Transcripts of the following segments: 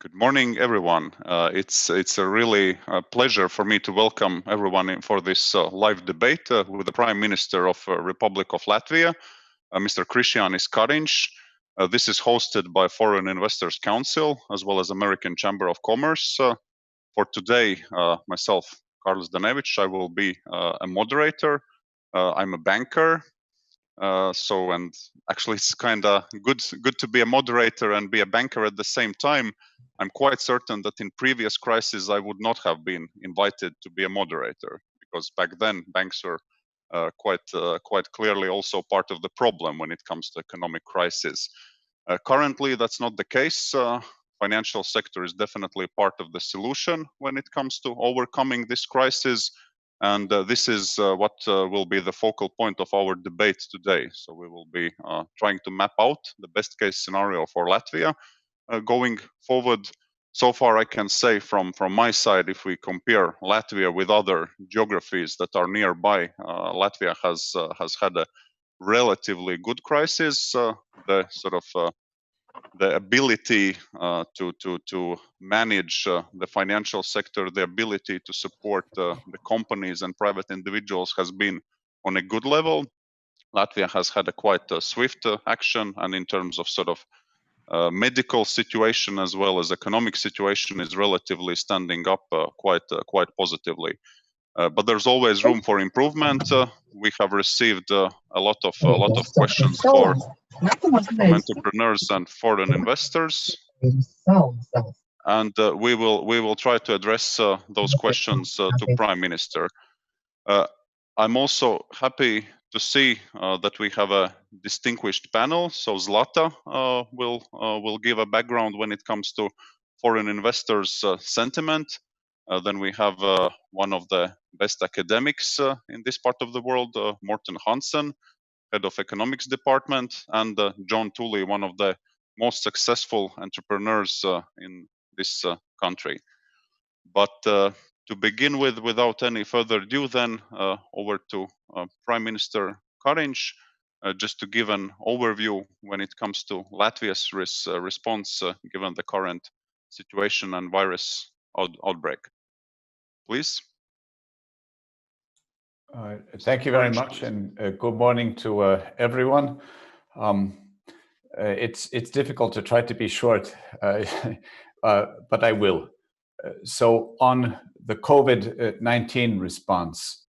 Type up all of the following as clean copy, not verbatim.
Good morning, everyone. It's a really pleasure for me to welcome everyone for this live debate with the Prime Minister of Republic of Latvia, Mr. Krišjānis Kariņš. This is hosted by Foreign Investors Council as well as American Chamber of Commerce. For today, myself, Kārlis Danevičs, I will be a moderator. I'm a banker. And actually it's kind of good to be a moderator and be a banker at the same time. I'm quite certain that in previous crises I would not have been invited to be a moderator, because back then banks were quite clearly also part of the problem when it comes to economic crisis. Currently that's not the case. Financial sector is definitely part of the solution when it comes to overcoming this crisis. And this is what will be the focal point of our debate today. So we will be trying to map out the best case scenario for Latvia going forward. So far, I can say from my side, if we compare Latvia with other geographies that are nearby, Latvia has had a relatively good crisis. The sort of the ability to manage the financial sector, the ability to support the companies and private individuals has been on a good level. Latvia has had a quite swift action, and in terms of sort of medical situation as well as economic situation is relatively standing up quite positively. But there's always room for improvement. We have received a lot of questions from entrepreneurs and foreign investors, and we will try to address those questions to Prime Minister. I'm also happy to see that we have a distinguished panel. So Zlata will give a background when it comes to foreign investors' sentiment. Then we have one of the best academics in this part of the world, Morten Hansen, head of economics department, and John Tooley, one of the most successful entrepreneurs in this country. But to begin with, without any further ado, then over to Prime Minister Kariņš, just to give an overview when it comes to Latvia's response given the current situation and virus outbreak. Please. Thank you very much, and good morning to everyone. It's difficult to try to be short, but I will. So on the COVID-19 response,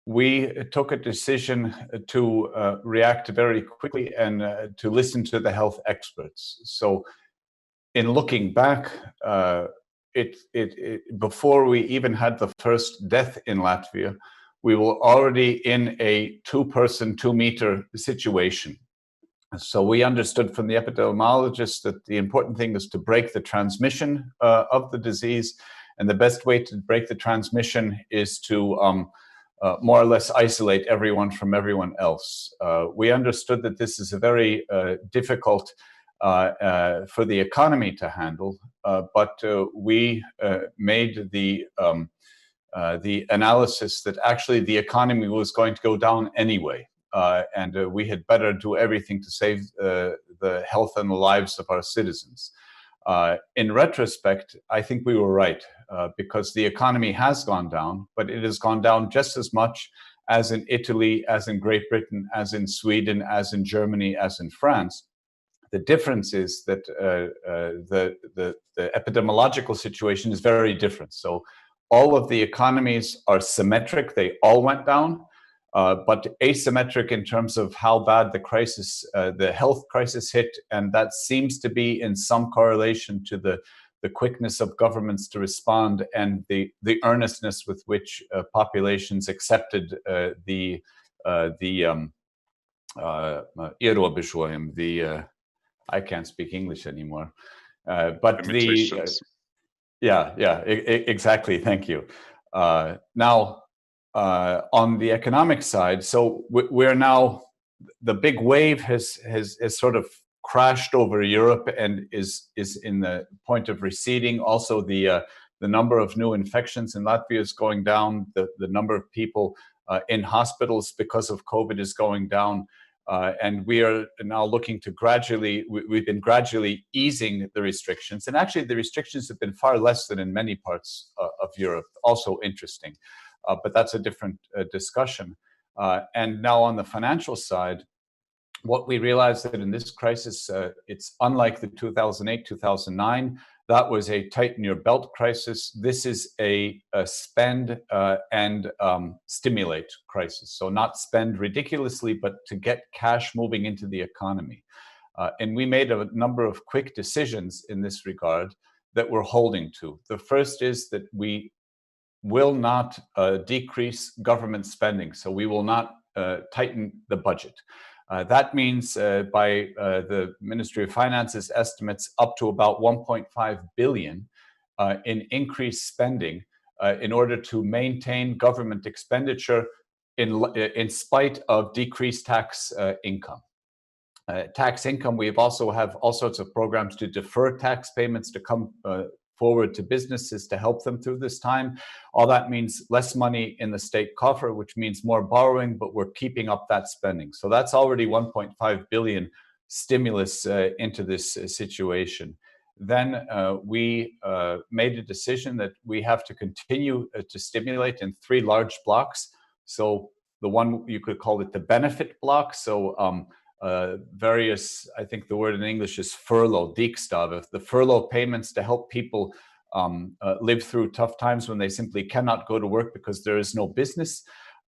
we took a decision to react very quickly and to listen to the health experts. So in looking back, before we even had the first death in Latvia, we were already in a 2-person, 2-meter situation. So we understood from the epidemiologists that the important thing is to break the transmission of the disease. And the best way to break the transmission is to more or less isolate everyone from everyone else. We understood that this is a very difficult for the economy to handle, but we made the analysis that actually the economy was going to go down anyway. And we had better do everything to save the health and the lives of our citizens. In retrospect, I think we were right, because the economy has gone down, but it has gone down just as much as in Italy, as in Great Britain, as in Sweden, as in Germany, as in France. The difference is that the epidemiological situation is very different. So all of the economies are symmetric, they all went down. But asymmetric in terms of how bad the crisis, the health crisis hit, and that seems to be in some correlation to the quickness of governments to respond and the earnestness with which populations accepted the I can't speak English anymore, but exactly. Thank you. Now. On the economic side, so we're now, the big wave has sort of crashed over Europe and is in the point of receding. Also, the number of new infections in Latvia is going down. The number of people in hospitals because of COVID is going down. And we are now looking to we've been gradually easing the restrictions. And actually, the restrictions have been far less than in many parts of Europe. Also interesting, but that's a different discussion. And now on the financial side, what we realized that in this crisis, it's unlike the 2008, 2009. That was a tighten your belt crisis. This is a spend and stimulate crisis. So not spend ridiculously, but to get cash moving into the economy. And we made a number of quick decisions in this regard that we're holding to. The first is that we will not decrease government spending. So we will not tighten the budget. That means by the Ministry of Finance's estimates, up to about 1.5 billion in increased spending in order to maintain government expenditure in spite of decreased tax income. Tax income, we also have all sorts of programs to defer tax payments to come forward to businesses to help them through this time. All that means less money in the state coffer, which means more borrowing, but we're keeping up that spending. So that's already 1.5 billion stimulus into this situation. Then we made a decision that we have to continue to stimulate in 3 large blocks. So the one, you could call it the benefit block. So various, I think the word in English is furlough, dikstav, the furlough payments to help people live through tough times when they simply cannot go to work because there is no business.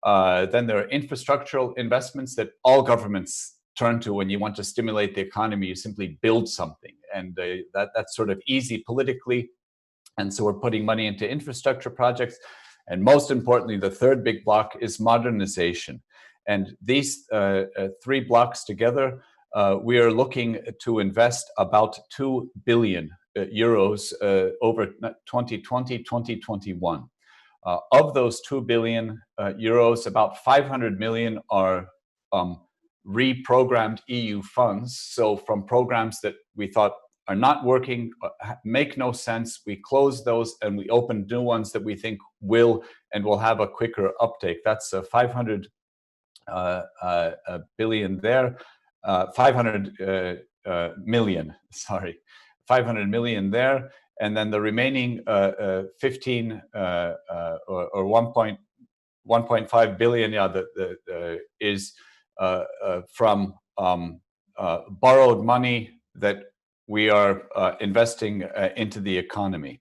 Then there are infrastructural investments that all governments turn to when you want to stimulate the economy. You simply build something, and that's sort of easy politically. And so we're putting money into infrastructure projects. And most importantly, the third big block is modernization. And these 3 blocks together, we are looking to invest about 2 billion euros over 2020, 2021. Of those 2 billion euros, about 500 million are reprogrammed EU funds. So from programs that we thought are not working, make no sense, we close those and we open new ones that we think will have a quicker uptake. That's 500 billion there, 500 million, sorry, 500 million there, and then the remaining 15 or 1.5 billion, is from borrowed money that we are investing into the economy.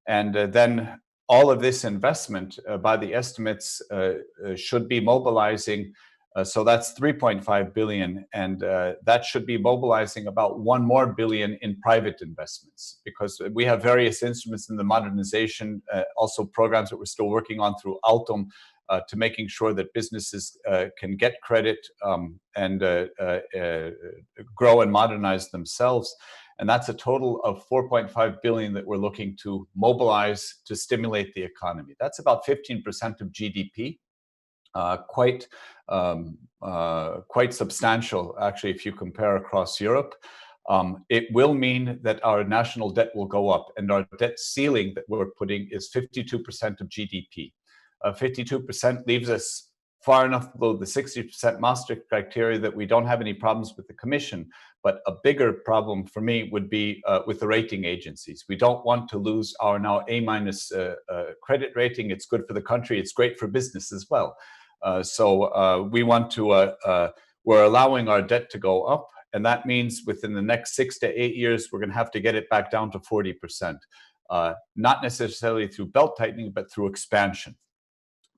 And then all of this investment, by the estimates, should be mobilizing. So that's 3.5 billion, and that should be mobilizing about 1 more billion in private investments, because we have various instruments in the modernization, also programs that we're still working on through Altum, to making sure that businesses can get credit and grow and modernize themselves. And that's a total of 4.5 billion that we're looking to mobilize to stimulate the economy. That's about 15% of GDP. Quite substantial, actually, if you compare across Europe. It will mean that our national debt will go up, and our debt ceiling that we're putting is 52% of GDP. 52% leaves us far enough below the 60% Maastricht criteria that we don't have any problems with the Commission. But a bigger problem for me would be with the rating agencies. We don't want to lose our now A- credit rating. It's good for the country. It's great for business as well. So we want to, we're allowing our debt to go up. And that means within the next 6 to 8 years, we're going to have to get it back down to 40%. Not necessarily through belt tightening, but through expansion.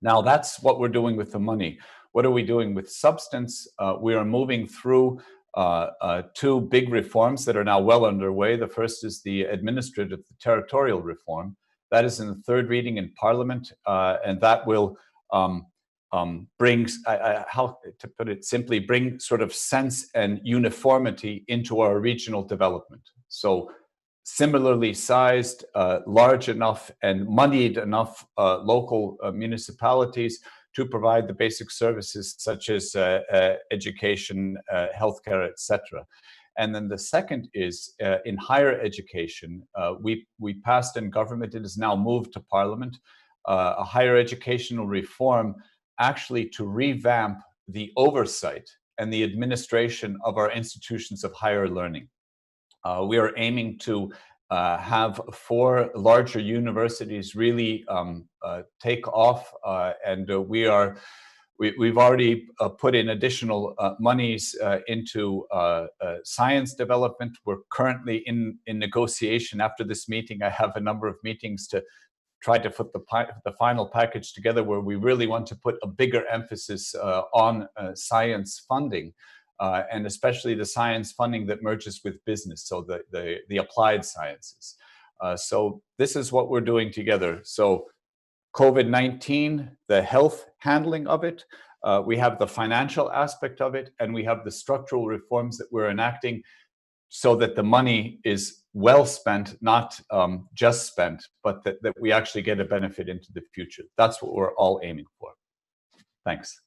Now, that's what we're doing with the money. What are we doing with substance? We are moving through 2 big reforms that are now well underway. The first is the administrative, the territorial reform. That is in the 3rd reading in Parliament, and that will bring, how to put it simply, bring sort of sense and uniformity into our regional development. So similarly sized, large enough and moneyed enough local municipalities to provide the basic services such as education, healthcare, etc. And then the second is in higher education. We passed in government, it is now moved to Parliament, a higher educational reform actually to revamp the oversight and the administration of our institutions of higher learning. We are aiming to have 4 larger universities really take off, and we've already put in additional monies into science development. We're currently in negotiation. After this meeting, I have a number of meetings to try to put the final package together, where we really want to put a bigger emphasis on science funding. And especially the science funding that merges with business, so the applied sciences. So this is what we're doing together. So COVID-19, the health handling of it, we have the financial aspect of it, and we have the structural reforms that we're enacting so that the money is well spent, not just spent, but that we actually get a benefit into the future. That's what we're all aiming for. Thanks.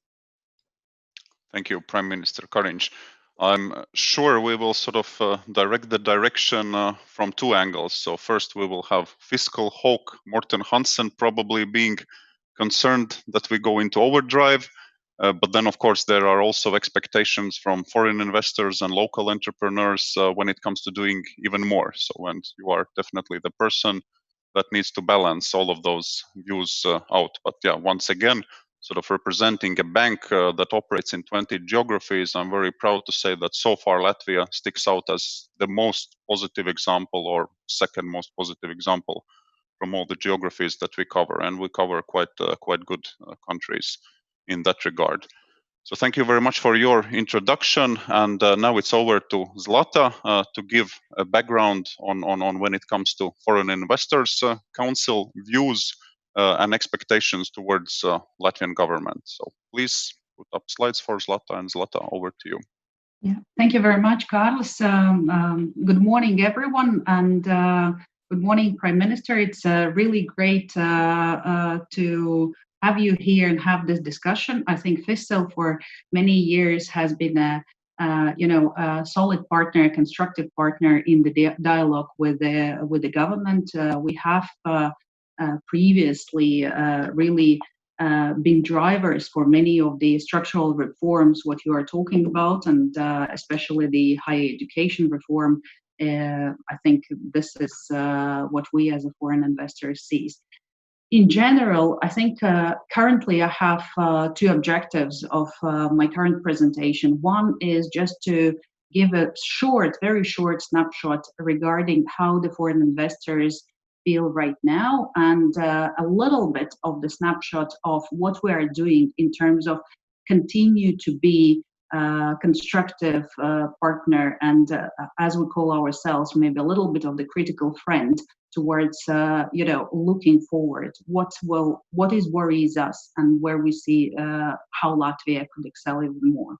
Thank you, Prime Minister Kariņš. I'm sure we will sort of direct the direction from 2 angles. So first, we will have fiscal hawk Morten Hansen probably being concerned that we go into overdrive. But then, of course, there are also expectations from foreign investors and local entrepreneurs when it comes to doing even more. So, and you are definitely the person that needs to balance all of those views out. But yeah, once again, sort of representing a bank that operates in 20 geographies, I'm very proud to say that so far Latvia sticks out as the most positive example, or second most positive example, from all the geographies that we cover, and we cover quite good countries in that regard. So thank you very much for your introduction, and now it's over to Zlata to give a background on when it comes to Foreign Investors Council views and expectations towards Latvian government. So please put up slides for Zlata, and Zlata, over to you. Yeah, thank you very much, Carlos. Good morning, everyone, and good morning, Prime Minister. It's really great to have you here and have this discussion. I think FISCEL for many years has been a solid partner, a constructive partner in the dialogue with the government. We have previously really been drivers for many of the structural reforms what you are talking about, and especially the higher education reform. I think this is what we as a foreign investor sees. In general, I think currently I have 2 objectives of my current presentation. One is just to give a very short snapshot regarding how the foreign investors feel right now, and a little bit of the snapshot of what we are doing in terms of continue to be constructive partner, and as we call ourselves, maybe a little bit of the critical friend towards looking forward, what is worries us, and where we see how Latvia could excel even more.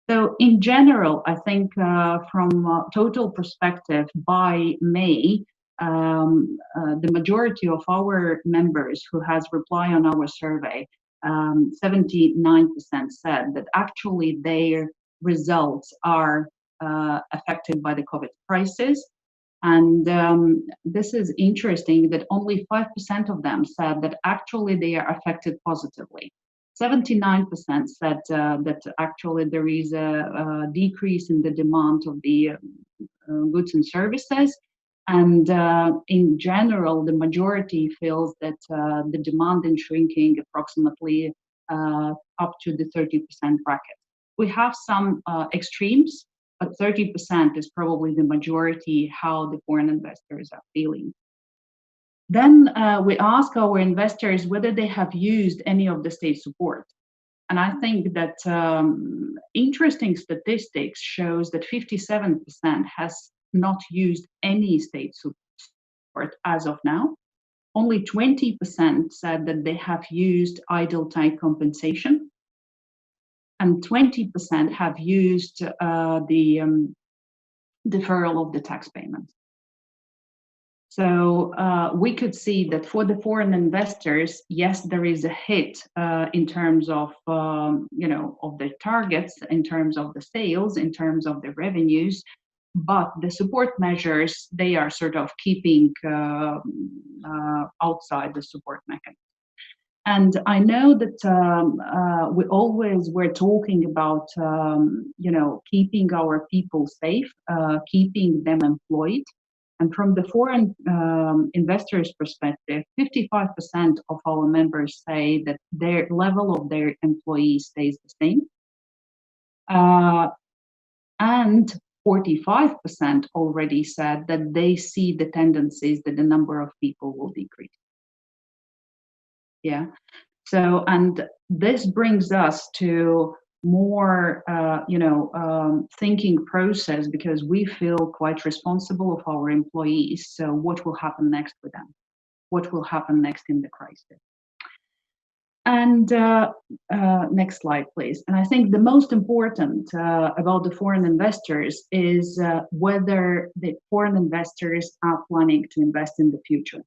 So in general, I think from a total perspective, by May, the majority of our members who has replied on our survey, 79% said that actually their results are affected by the COVID crisis. And this is interesting that only 5% of them said that actually they are affected positively. 79% said that actually there is a decrease in the demand of the goods and services. And in general, the majority feels that the demand is shrinking approximately up to the 30% bracket. We have some extremes, but 30% is probably the majority how the foreign investors are feeling. Then we ask our investors whether they have used any of the state support. And I think that interesting statistics shows that 57% has not used any state support as of now. Only 20% said that they have used idle time compensation, and 20% have used the deferral of the tax payment. So we could see that for the foreign investors, yes, there is a hit in terms of of the targets, in terms of the sales, in terms of the revenues. But the support measures, they are sort of keeping outside the support mechanism. And I know that we always were talking about, keeping our people safe, keeping them employed. And from the foreign investors' perspective, 55% of our members say that their level of their employees stays the same. And 45% already said that they see the tendencies that the number of people will decrease. Yeah. So, and this brings us to more, thinking process, because we feel quite responsible of our employees. So what will happen next with them? What will happen next in the crisis? And next slide, please. And I think the most important about the foreign investors is whether the foreign investors are planning to invest in the future.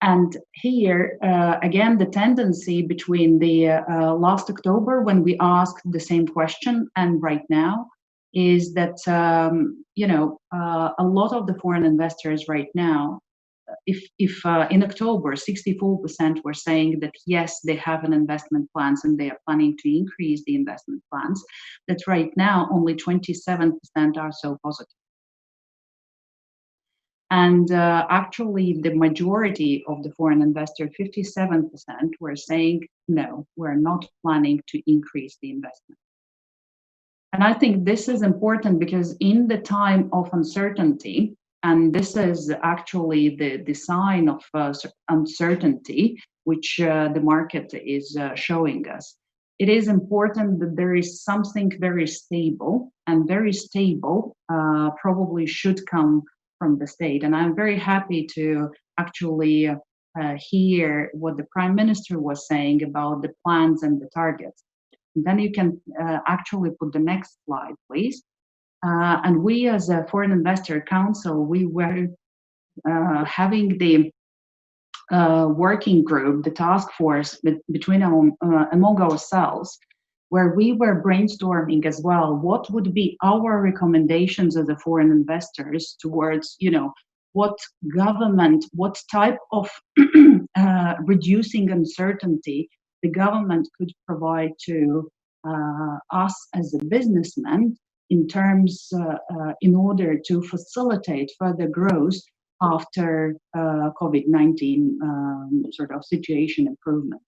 And here, again, the tendency between the last October, when we asked the same question, and right now, is that, a lot of the foreign investors right now, if in October, 64% were saying that, yes, they have an investment plans and they are planning to increase the investment plans, that right now, only 27% are so positive. And actually, the majority of the foreign investors, 57%, were saying, no, we're not planning to increase the investment. And I think this is important because in the time of uncertainty, and this is actually the sign of uncertainty, which the market is showing us, it is important that there is something very stable, and very stable probably should come from the state. And I'm very happy to actually hear what the Prime Minister was saying about the plans and the targets. And then you can actually put the next slide, please. And we as a Foreign Investor Council, we were having the working group, the task force between among ourselves, where we were brainstorming as well what would be our recommendations as a foreign investors towards, what government, what type of reducing uncertainty the government could provide to us as a businessman in terms, in order to facilitate further growth after COVID-19 sort of situation improvement.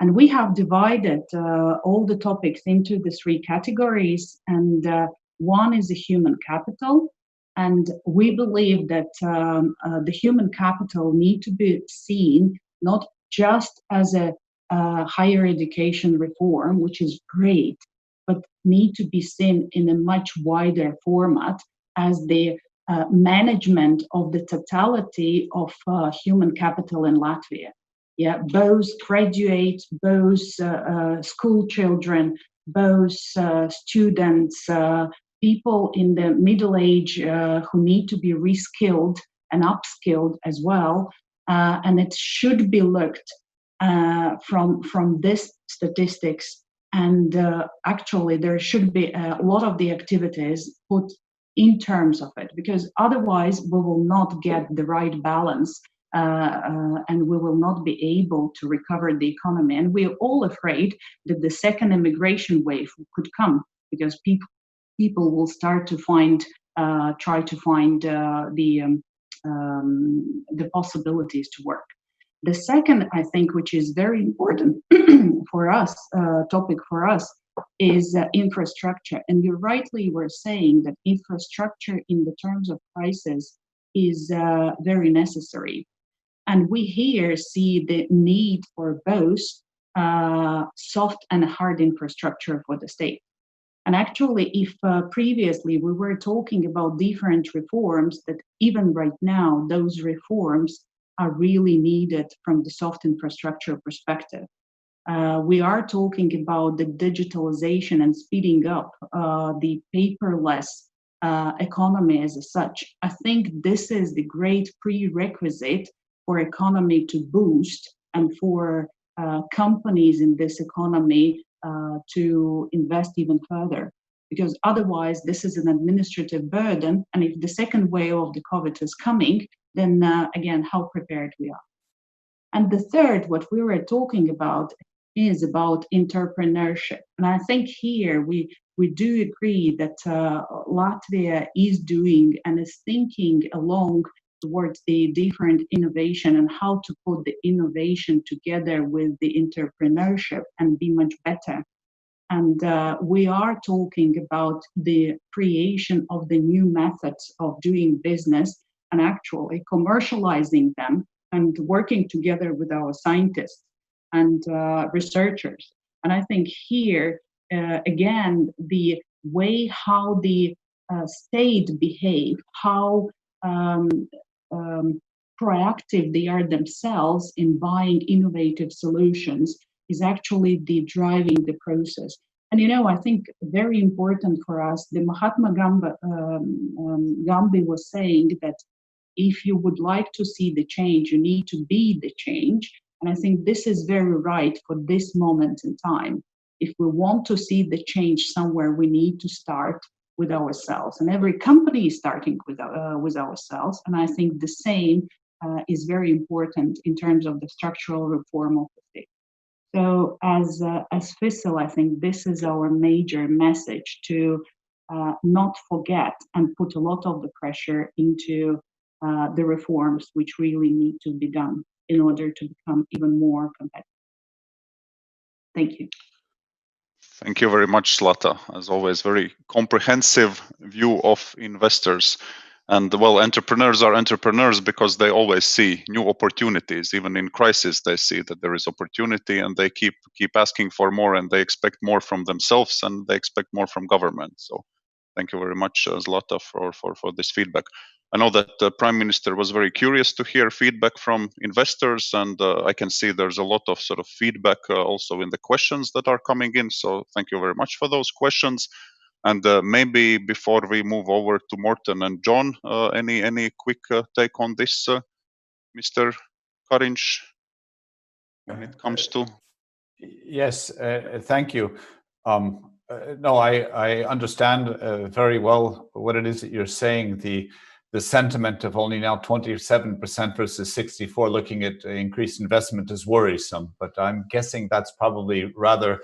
And we have divided all the topics into the three categories, and one is the human capital. And we believe that the human capital need to be seen not just as a higher education reform, which is great, but need to be seen in a much wider format as the management of the totality of human capital in Latvia. Yeah, both graduates, both school children, both students, people in the middle age who need to be reskilled and upskilled as well. And it should be looked from this statistics. And actually, there should be a lot of the activities put in terms of it, because otherwise we will not get the right balance. And we will not be able to recover the economy. And we're all afraid that the second immigration wave could come, because people will start to try to find the possibilities to work. The second, I think, which is very important for us, topic for us, is infrastructure. And you rightly were saying that infrastructure in the terms of crisis is very necessary. And we here see the need for both soft and hard infrastructure for the state. And actually, if previously we were talking about different reforms, that even right now, those reforms are really needed from the soft infrastructure perspective. We are talking about the digitalization and speeding up the paperless economy as such. I think this is the great prerequisite for economy to boost and for companies in this economy to invest even further. Because otherwise, this is an administrative burden. And if the second wave of the COVID is coming, then again, how prepared we are. And the third, what we were talking about, is about entrepreneurship. And I think here we do agree that Latvia is doing and is thinking along towards the different innovation and how to put the innovation together with the entrepreneurship and be much better. And we are talking about the creation of the new methods of doing business and actually commercializing them and working together with our scientists and researchers. And I think here, again, the way how the state behave, how um, um, proactive they are themselves in buying innovative solutions is actually the driving the process. And I think very important for us, the Mahatma Gandhi was saying that if you would like to see the change, you need to be the change. And I think this is very right for this moment in time. If we want to see the change somewhere, we need to start with ourselves. And every company is starting with ourselves. And I think the same is very important in terms of the structural reform of the state. So as FISL, I think this is our major message to not forget and put a lot of the pressure into the reforms which really need to be done in order to become even more competitive. Thank you. Thank you very much, Zlata. As always, very comprehensive view of investors. And well, entrepreneurs are entrepreneurs because they always see new opportunities. Even in crisis, they see that there is opportunity, and they keep asking for more, and they expect more from themselves, and they expect more from government. So, thank you very much, Zlata, for this feedback. I know that the Prime Minister was very curious to hear feedback from investors, and I can see there's a lot of sort of feedback also in the questions that are coming in. So, thank you very much for those questions. And maybe before we move over to Morten and John, any quick take on this, Mr. Karinč, when it comes to? Yes, thank you. No, I understand very well what it is that you're saying. The sentiment of only now 27% versus 64%, looking at increased investment, is worrisome. But I'm guessing that's probably rather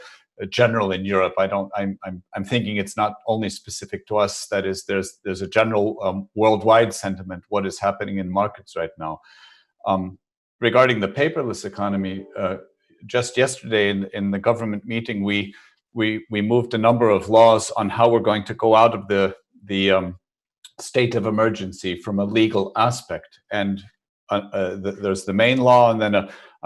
general in Europe. I'm thinking it's not only specific to us. That is, there's a general worldwide sentiment. What is happening in markets right now? Regarding the paperless economy, just yesterday in the government meeting, we moved a number of laws on how we're going to go out of the state of emergency from a legal aspect. And there's the main law, and then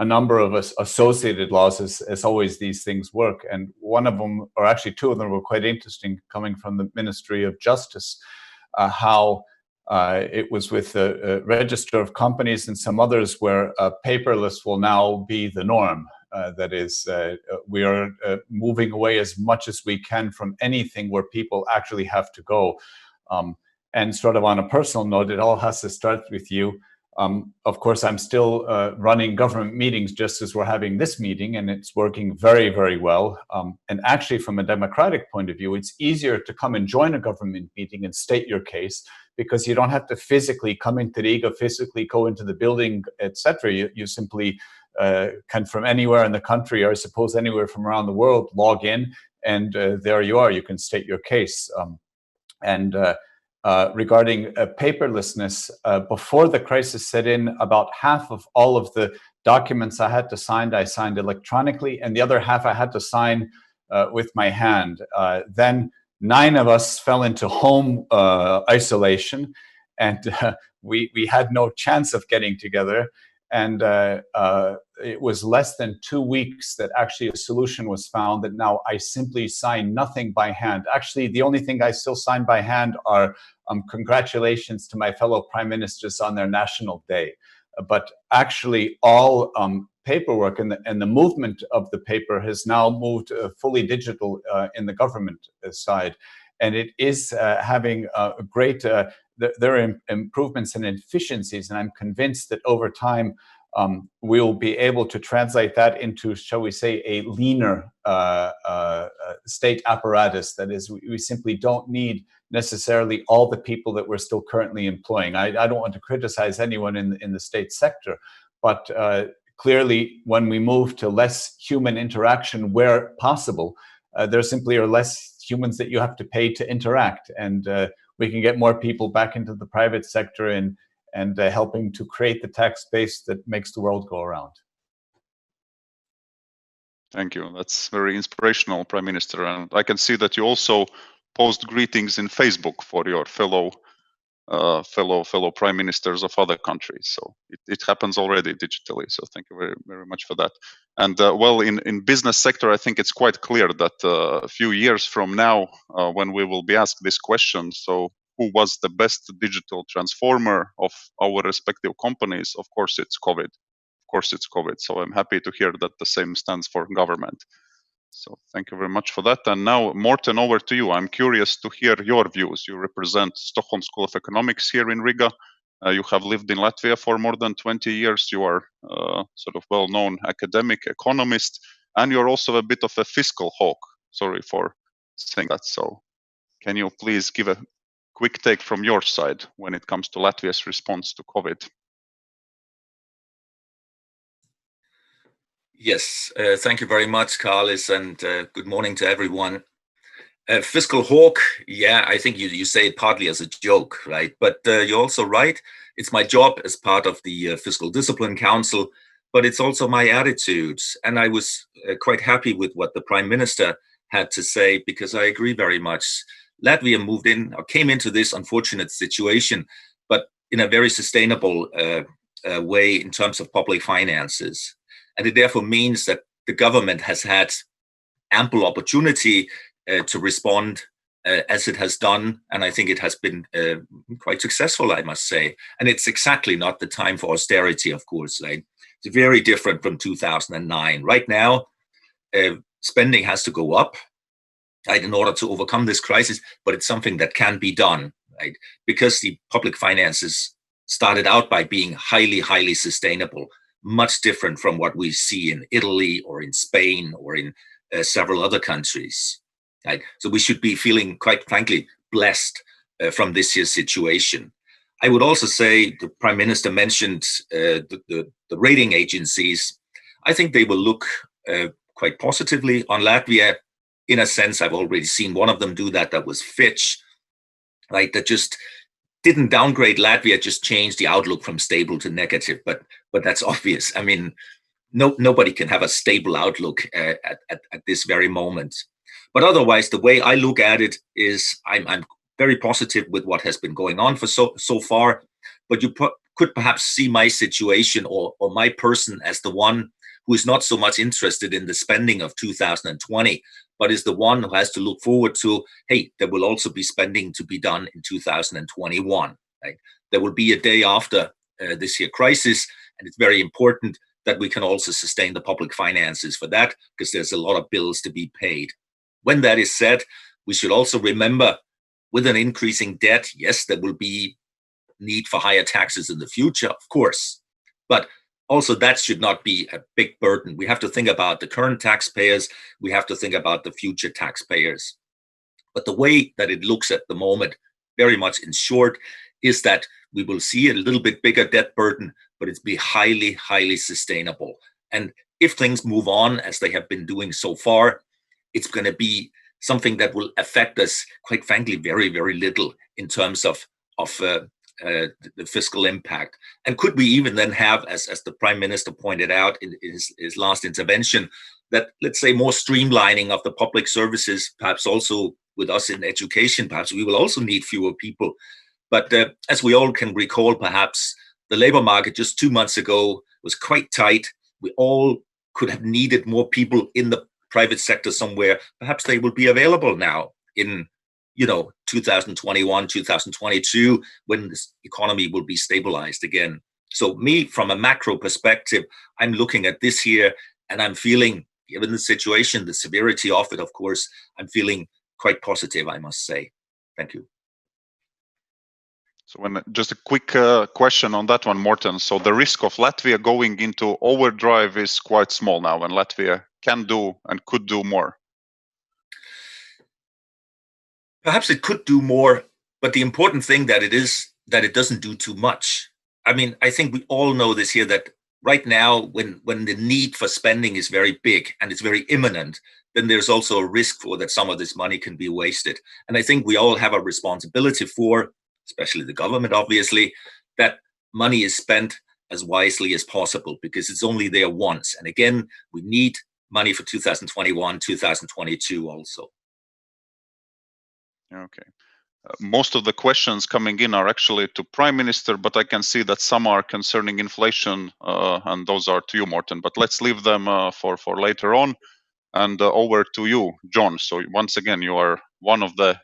a number of associated laws, as always these things work. And one of them, or actually two of them, were quite interesting, coming from the Ministry of Justice, how it was with the register of companies and some others where paperless will now be the norm. That is, we are moving away as much as we can from anything where people actually have to go. And sort of on a personal note, it all has to start with you. Of course, I'm still running government meetings just as we're having this meeting, and it's working very, very well. And actually, from a democratic point of view, it's easier to come and join a government meeting and state your case, because you don't have to physically come into Riga, physically go into the building, etc. You simply can, from anywhere in the country, or I suppose anywhere from around the world, log in, and there you are. You can state your case. Regarding paperlessness, before the crisis set in, about half of all of the documents I had to sign, I signed electronically, and the other half I had to sign with my hand. Then 9 of us fell into home isolation, and we had no chance of getting together. And it was less than 2 weeks that actually a solution was found, that now I simply sign nothing by hand. Actually, the only thing I still sign by hand are congratulations to my fellow prime ministers on their national day. But actually all paperwork and the movement of the paper has now moved fully digital in the government side. And it is having a great, there are improvements in efficiencies, and I'm convinced that over time we'll be able to translate that into, shall we say, a leaner state apparatus. That is, we simply don't need necessarily all the people that we're still currently employing. I don't want to criticize anyone in the state sector, but clearly, when we move to less human interaction where possible, there simply are less humans that you have to pay to interact, and we can get more people back into the private sector and helping to create the tax base that makes the world go around. Thank you. That's very inspirational, Prime Minister. And I can see that you also post greetings in Facebook for your fellow prime ministers of other countries. So it happens already digitally. So thank you very, very much for that. And well, in business sector, I think it's quite clear that a few years from now, when we will be asked this question, so who was the best digital transformer of our respective companies? Of course, it's COVID. Of course, it's COVID. So I'm happy to hear that the same stands for government. So thank you very much for that. And now, Morten, over to you. I'm curious to hear your views. You represent Stockholm School of Economics here in Riga. You have lived in Latvia for more than 20 years. You are sort of well-known academic economist, and you're also a bit of a fiscal hawk. Sorry for saying that. So can you please give a quick take from your side when it comes to Latvia's response to COVID? Yes, thank you very much, Carlis, and good morning to everyone. Fiscal hawk, yeah, I think you say it partly as a joke, right? But you're also right. It's my job as part of the Fiscal Discipline Council, but it's also my attitude. And I was quite happy with what the Prime Minister had to say, because I agree very much. Latvia came into this unfortunate situation, but in a very sustainable way in terms of public finances. And it therefore means that the government has had ample opportunity to respond as it has done. And I think it has been quite successful, I must say. And it's exactly not the time for austerity, of course. Right? It's very different from 2009. Right now, spending has to go up, right, in order to overcome this crisis, but it's something that can be done, right? Because the public finances started out by being highly, highly sustainable, much different from what we see in Italy or in Spain or in several other countries. Right? So we should be feeling, quite frankly, blessed from this year's situation. I would also say the Prime Minister mentioned the rating agencies. I think they will look quite positively on Latvia. In a sense, I've already seen one of them do that. That was Fitch, right? That just didn't downgrade Latvia, just changed the outlook from stable to negative. But that's obvious. I mean, nobody can have a stable outlook at this very moment. But otherwise, the way I look at it is I'm very positive with what has been going on for so far. But you could perhaps see my situation or my person as the one who is not so much interested in the spending of 2020, but is the one who has to look forward to, hey, there will also be spending to be done in 2021. Right? There will be a day after this year crisis, and it's very important that we can also sustain the public finances for that, because there's a lot of bills to be paid. When that is said, we should also remember, with an increasing debt, yes, there will be need for higher taxes in the future, of course, but also that should not be a big burden. We have to think about the current taxpayers. We have to think about the future taxpayers. But the way that it looks at the moment, very much in short, is that we will see a little bit bigger debt burden, but it's be highly, highly sustainable. And if things move on as they have been doing so far, it's going to be something that will affect us, quite frankly, very, very little in terms of the fiscal impact. And could we even then have, as the Prime Minister pointed out in his last intervention, that, let's say, more streamlining of the public services, perhaps also with us in education, perhaps we will also need fewer people. But as we all can recall, perhaps the labor market just 2 months ago was quite tight. We all could have needed more people in the private sector somewhere. Perhaps they will be available now in 2021, 2022, when this economy will be stabilized again. So me, from a macro perspective, I'm looking at this here and I'm feeling, given the situation, the severity of it, of course, I'm feeling quite positive, I must say. Thank you. So just a quick question on that one, Morten. So the risk of Latvia going into overdrive is quite small now, and Latvia can do and could do more. Perhaps it could do more, but the important thing that it is that it doesn't do too much. I mean, I think we all know this here, that right now, when the need for spending is very big and it's very imminent, then there's also a risk for that some of this money can be wasted. And I think we all have a responsibility for, especially the government, obviously, that money is spent as wisely as possible, because it's only there once. And again, we need money for 2021, 2022 also. Okay. Most of the questions coming in are actually to Prime Minister, but I can see that some are concerning inflation, and those are to you, Morten. But let's leave them for later on. And over to you, John. So once again, you are one of the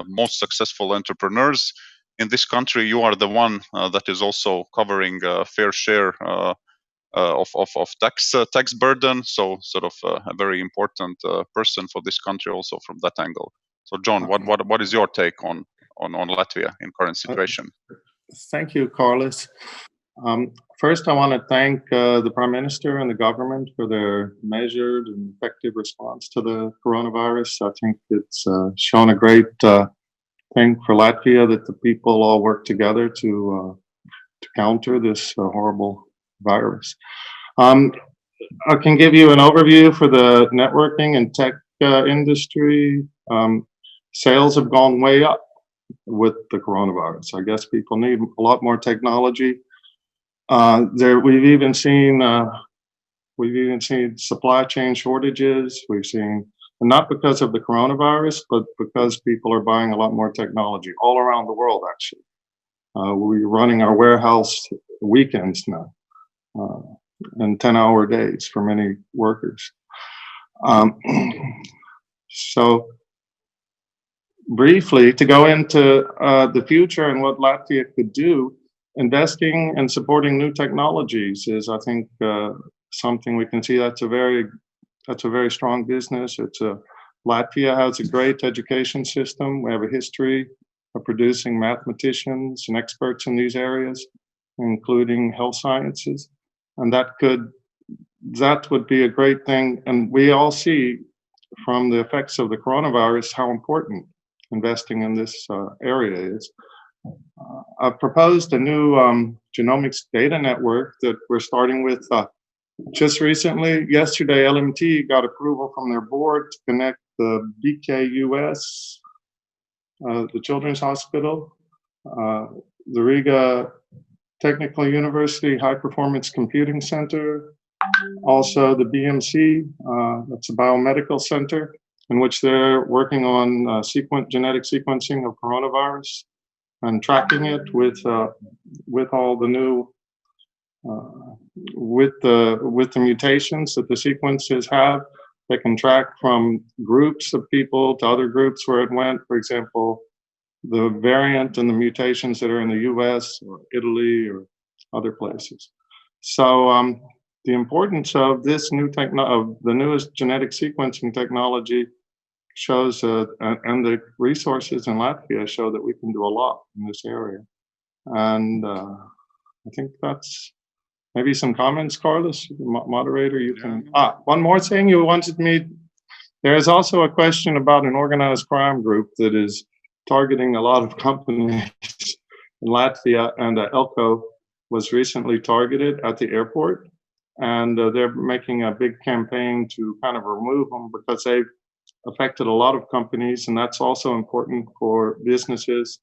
most successful entrepreneurs in this country. You are the one that is also covering a fair share of tax burden. So sort of a very important person for this country also from that angle. So John, what is your take on Latvia in current situation? Thank you, Carlos. First, I want to thank the Prime Minister and the government for their measured and effective response to the coronavirus. I think it's shown a great thing for Latvia that the people all work together to counter this horrible virus. I can give you an overview for the networking and tech industry. Sales have gone way up with the coronavirus. I guess people need a lot more technology. We've even seen supply chain shortages. We've seen, not because of the coronavirus, but because people are buying a lot more technology all around the world. Actually, we're running our warehouse weekends now, and 10-hour days for many workers. So briefly, to go into the future and what Latvia could do, investing and supporting new technologies is, I think, something we can see that's a very strong business. Latvia has a great education system. We have a history of producing mathematicians and experts in these areas, including health sciences, and that would be a great thing. And we all see from the effects of the coronavirus how important investing in this area is. I've proposed a new genomics data network that we're starting with just recently. Yesterday, LMT got approval from their board to connect the BKUS, the Children's Hospital, the Riga Technical University High Performance Computing Center, also the BMC, that's a biomedical center, in which they're working on genetic sequencing of coronavirus and tracking it with all the new with the mutations that the sequences have. They can track from groups of people to other groups where it went. For example, the variant and the mutations that are in the U.S. or Italy or other places. So the importance of this of the newest genetic sequencing technology shows, and the resources in Latvia show that we can do a lot in this area. And I think that's maybe some comments, Carlos, moderator, you can. One more thing you wanted me, there's also a question about an organized crime group that is targeting a lot of companies in Latvia, and Elko was recently targeted at the airport. And they're making a big campaign to kind of remove them because they've affected a lot of companies, and that's also important for businesses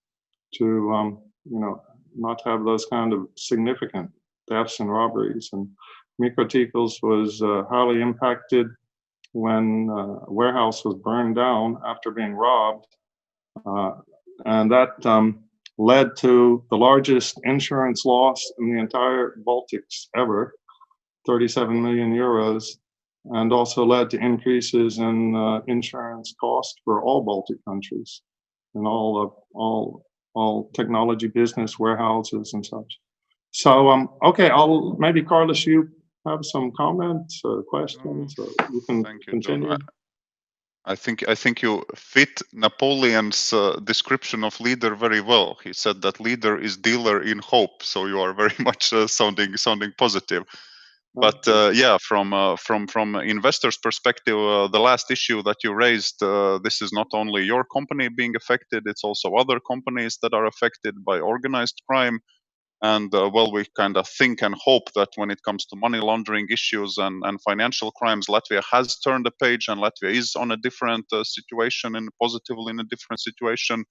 to, not have those kind of significant thefts and robberies. And Mikrotikls was highly impacted when a warehouse was burned down after being robbed, and that led to the largest insurance loss in the entire Baltics ever, 37 million euros. And also led to increases in insurance costs for all Baltic countries and all technology business warehouses and such. So okay, maybe Carlos, you have some comments or questions, or you can continue. John. I think you fit Napoleon's description of leader very well. He said that leader is dealer in hope. So you are very much sounding positive. But yeah, from investors' perspective, the last issue that you raised, this is not only your company being affected; it's also other companies that are affected by organized crime. And well, we kind of think and hope that when it comes to money laundering issues and financial crimes, Latvia has turned a page, and Latvia is on a different situation, and positively in a different situation.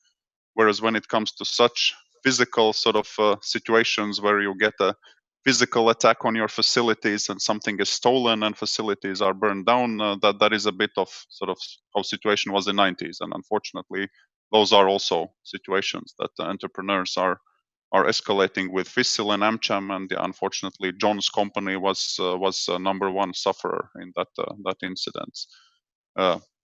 Whereas when it comes to such physical sort of situations where you get a physical attack on your facilities and something is stolen and facilities are burned down, that is a bit of sort of how situation was in 90s. And unfortunately, those are also situations that entrepreneurs are escalating with Fissil and AmCham, and unfortunately, John's company was number one sufferer in that incident.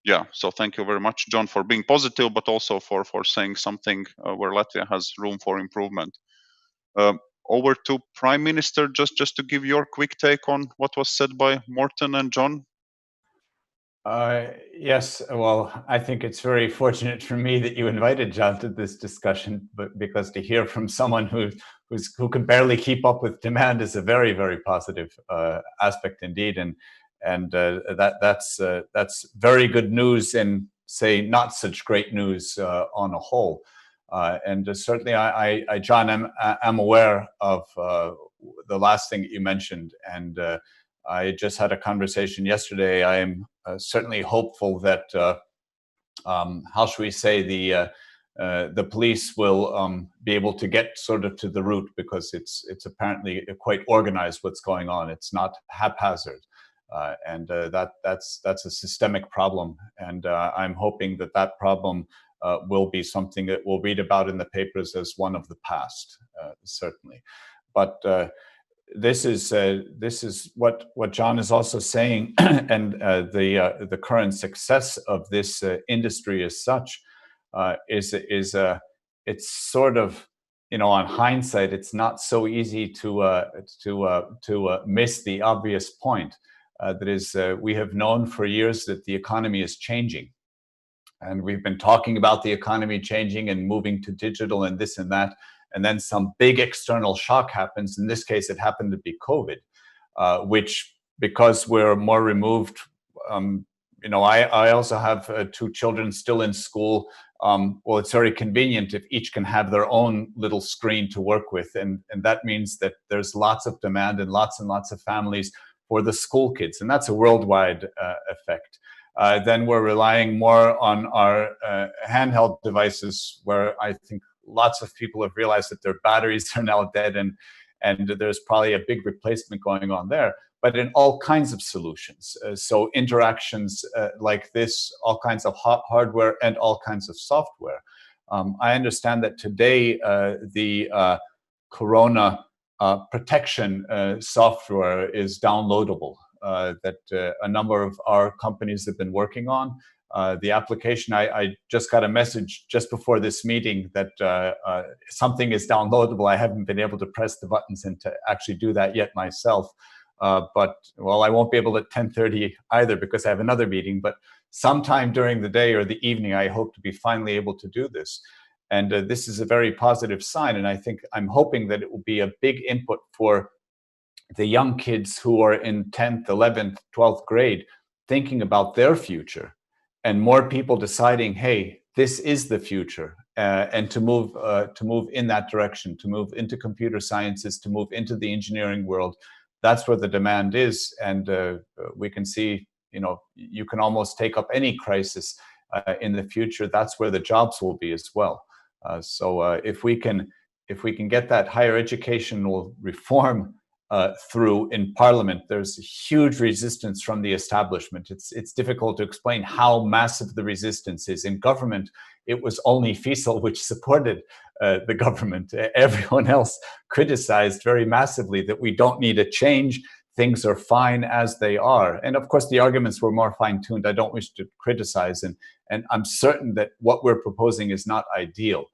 Yeah, so thank you very much, John, for being positive, but also for saying something where Latvia has room for improvement. Over to Prime Minister, just to give your quick take on what was said by Morten and John. Yes, well, I think it's very fortunate for me that you invited John to this discussion, but because to hear from someone who can barely keep up with demand is a very, very positive aspect indeed, and that's very good news, and say not such great news on a whole. And certainly, John, I'm aware of the last thing that you mentioned, and I just had a conversation yesterday. I am certainly hopeful that, how should we say, the police will be able to get sort of to the root, because it's apparently quite organized what's going on. It's not haphazard, and that's a systemic problem. And I'm hoping that problem will be something that we'll read about in the papers as one of the past, certainly. But this is what John is also saying, and the current success of this industry as such is it's sort of, on hindsight, it's not so easy to miss the obvious point. That is, we have known for years that the economy is changing, and we've been talking about the economy changing and moving to digital and this and that. And then some big external shock happens. In this case, it happened to be COVID, which, because we're more removed, I also have 2 children still in school. Well, it's very convenient if each can have their own little screen to work with. And that means that there's lots of demand and lots of families for the school kids. And that's a worldwide effect. Then we're relying more on our handheld devices, where I think lots of people have realized that their batteries are now dead, and there's probably a big replacement going on there, but in all kinds of solutions. So interactions like this, all kinds of hardware and all kinds of software. I understand that today the Corona protection software is downloadable, that a number of our companies have been working on. The application, I just got a message just before this meeting that something is downloadable. I haven't been able to press the buttons and to actually do that yet myself. But, well, I won't be able at 10:30 either, because I have another meeting. But sometime during the day or the evening, I hope to be finally able to do this. And this is a very positive sign. And I'm hoping that it will be a big input for the young kids who are in 10th, 11th, 12th grade, thinking about their future. And more people deciding, hey, this is the future, and to move in that direction, to move into computer sciences, to move into the engineering world. That's where the demand is, and we can see, you can almost take up any crisis in the future. That's where the jobs will be as well. So if we can get that higher educational reform through in Parliament, there's a huge resistance from the establishment. It's difficult to explain how massive the resistance is. In government, it was only Fissil which supported the government. Everyone else criticized very massively that we don't need a change. Things are fine as they are. And of course, the arguments were more fine-tuned. I don't wish to criticize, and I'm certain that what we're proposing is not ideal.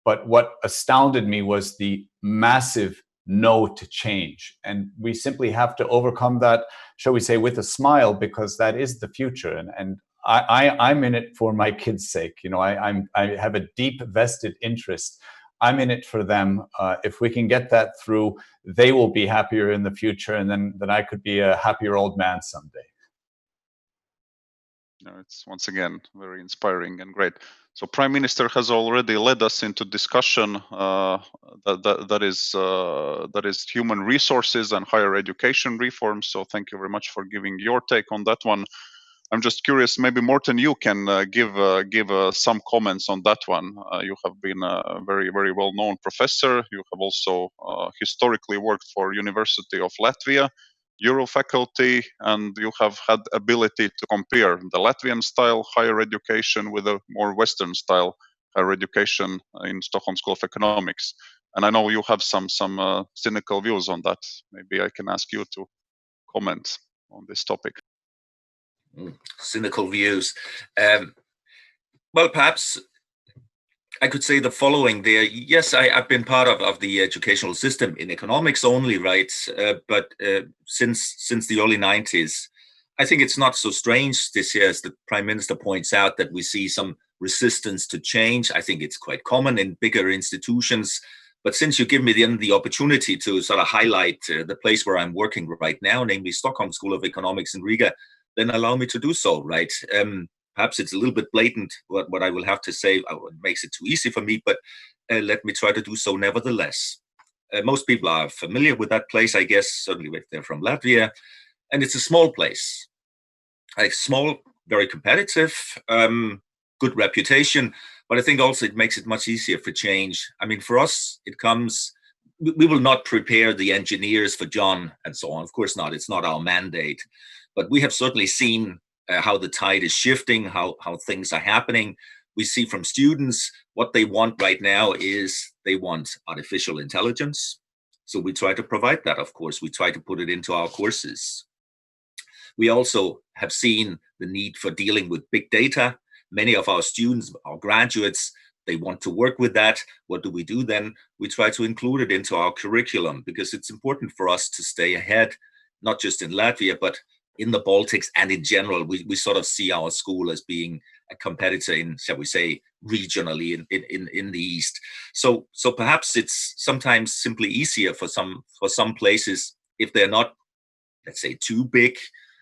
But what astounded me was the massive no to change. And we simply have to overcome that, shall we say, with a smile, because that is the future. And I'm in it for my kids' sake. I have a deep vested interest. I'm in it for them. If we can get that through, they will be happier in the future, and then I could be a happier old man someday. It's once again very inspiring and great. So Prime Minister has already led us into discussion that is human resources and higher education reform. So thank you very much for giving your take on that one. I'm just curious, maybe Morten, you can give some comments on that one. You have been a very, very well-known professor. You have also historically worked for University of Latvia, Euro faculty, and you have had ability to compare the Latvian style higher education with a more Western style higher education in Stockholm School of Economics. And I know you have some cynical views on that. Maybe I can ask you to comment on this topic. Cynical views. Well, perhaps I could say the following there. Yes, I've been part of the educational system in economics only, right? But since the early 90s, I think it's not so strange this year, as the Prime Minister points out, that we see some resistance to change. I think it's quite common in bigger institutions. But since you give me the opportunity to sort of highlight the place where I'm working right now, namely Stockholm School of Economics in Riga, then allow me to do so, right? Perhaps it's a little bit blatant what I will have to say. It makes it too easy for me, but let me try to do so nevertheless. Most people are familiar with that place, I guess, certainly if they're from Latvia. And it's a small place. Small, very competitive, good reputation. But I think also it makes it much easier for change. I mean, for us, we will not prepare the engineers for John and so on. Of course not. It's not our mandate. But we have certainly seen how the tide is shifting, how things are happening. We see from students what they want right now is they want artificial intelligence. So we try to provide that, of course. We try to put it into our courses. We also have seen the need for dealing with big data. Many of our students, our graduates, they want to work with that. What do we do then? We try to include it into our curriculum because it's important for us to stay ahead, not just in Latvia, but in the Baltics and in general. We sort of see our school as being a competitor in, shall we say, regionally in the East. So perhaps it's sometimes simply easier for some places if they're not, let's say, too big,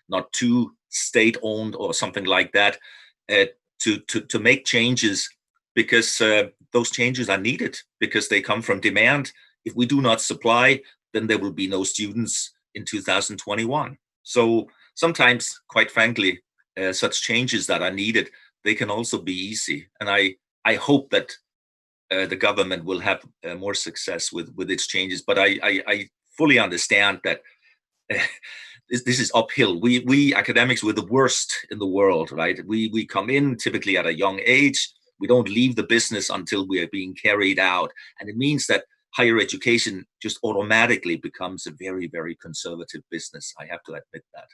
not too state-owned or something like that, to make changes because those changes are needed because they come from demand. If we do not supply, then there will be no students in 2021. So sometimes, quite frankly, such changes that are needed, they can also be easy. And I hope that the government will have more success with its changes. But I fully understand that this is uphill. We academics, we're the worst in the world, right? We come in typically at a young age. We don't leave the business until we are being carried out. And it means that higher education just automatically becomes a very, very conservative business. I have to admit that.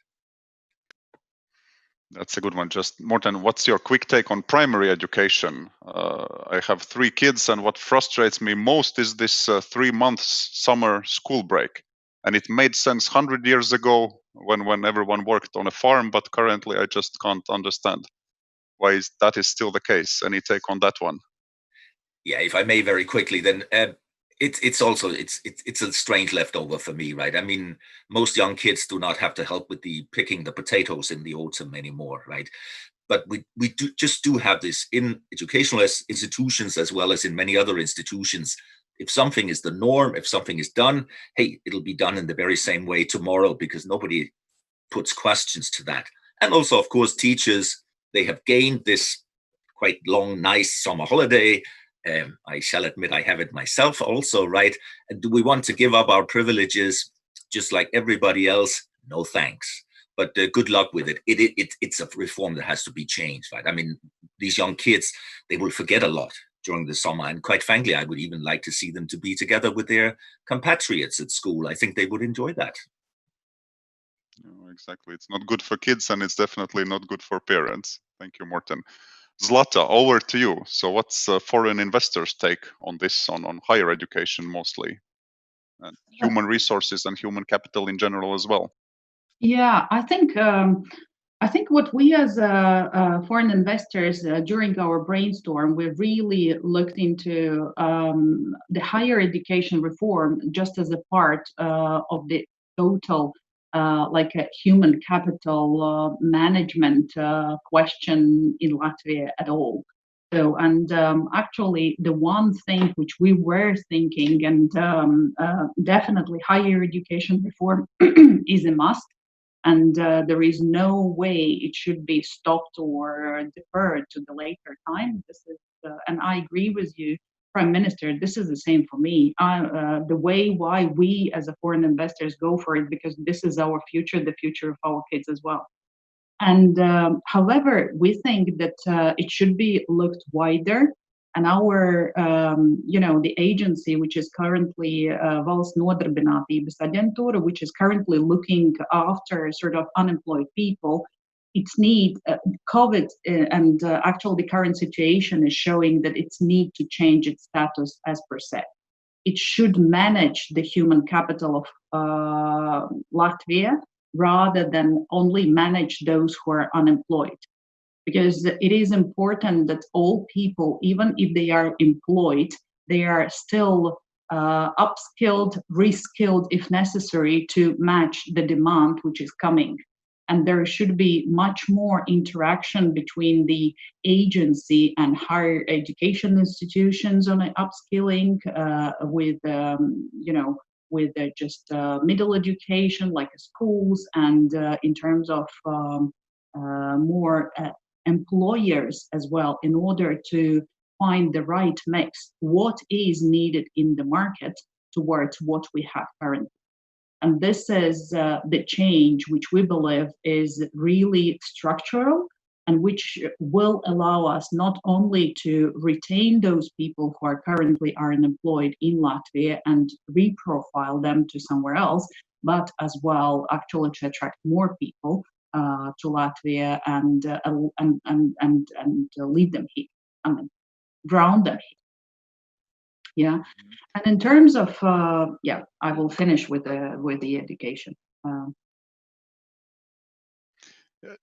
That's a good one. Just Morten, what's your quick take on primary education? I have 3 kids, and what frustrates me most is this 3 months summer school break. And it made sense 100 years ago when everyone worked on a farm, but currently I just can't understand why that is still the case. Any take on that one? Yeah, if I may very quickly, then it's a strange leftover for me, right? I mean, most young kids do not have to help with picking the potatoes in the autumn anymore, right? But we do have this in educational institutions as well as in many other institutions. If something is the norm, if something is done, hey, it'll be done in the very same way tomorrow because nobody puts questions to that. And also, of course, teachers, they have gained this quite long, nice summer holiday. I shall admit I have it myself also, right? And do we want to give up our privileges just like everybody else? No thanks. But good luck with it. It's a reform that has to be changed, right? I mean, these young kids, they will forget a lot during the summer. And quite frankly, I would even like to see them to be together with their compatriots at school. I think they would enjoy that. Exactly. It's not good for kids and it's definitely not good for parents. Thank you, Morten. Zlata, over to you. So what's foreign investors' take on this, on higher education mostly, and human resources and human capital in general as well? Yeah, I think what we as foreign investors during our brainstorm, we really looked into the higher education reform just as a part of the total like a human capital management question in Latvia at all. So, and actually, the one thing which we were thinking, and definitely higher education reform is a must, and there is no way it should be stopped or deferred to the later time. This is, and I agree with you, Prime Minister. This is the same for me. The way why we as a foreign investors go for it, because this is our future, the future of our kids as well. And however, we think that it should be looked wider. And our, the agency, which is currently Valsts Nodarbinātības Aģentūra, which is currently looking after sort of unemployed people, its need, COVID and actually the current situation is showing that its need to change its status as per se. It should manage the human capital of Latvia, rather than only manage those who are unemployed. Because it is important that all people, even if they are employed, they are still upskilled, reskilled if necessary to match the demand which is coming. And there should be much more interaction between the agency and higher education institutions on upskilling with just middle education, like schools, and in terms of more employers as well, in order to find the right mix, what is needed in the market towards what we have currently. And this is the change which we believe is really structural, and which will allow us not only to retain those people who are currently unemployed in Latvia and reprofile them to somewhere else, but as well actually to attract more people to Latvia and lead them here, ground them here. Yeah, and in terms of I will finish with the education.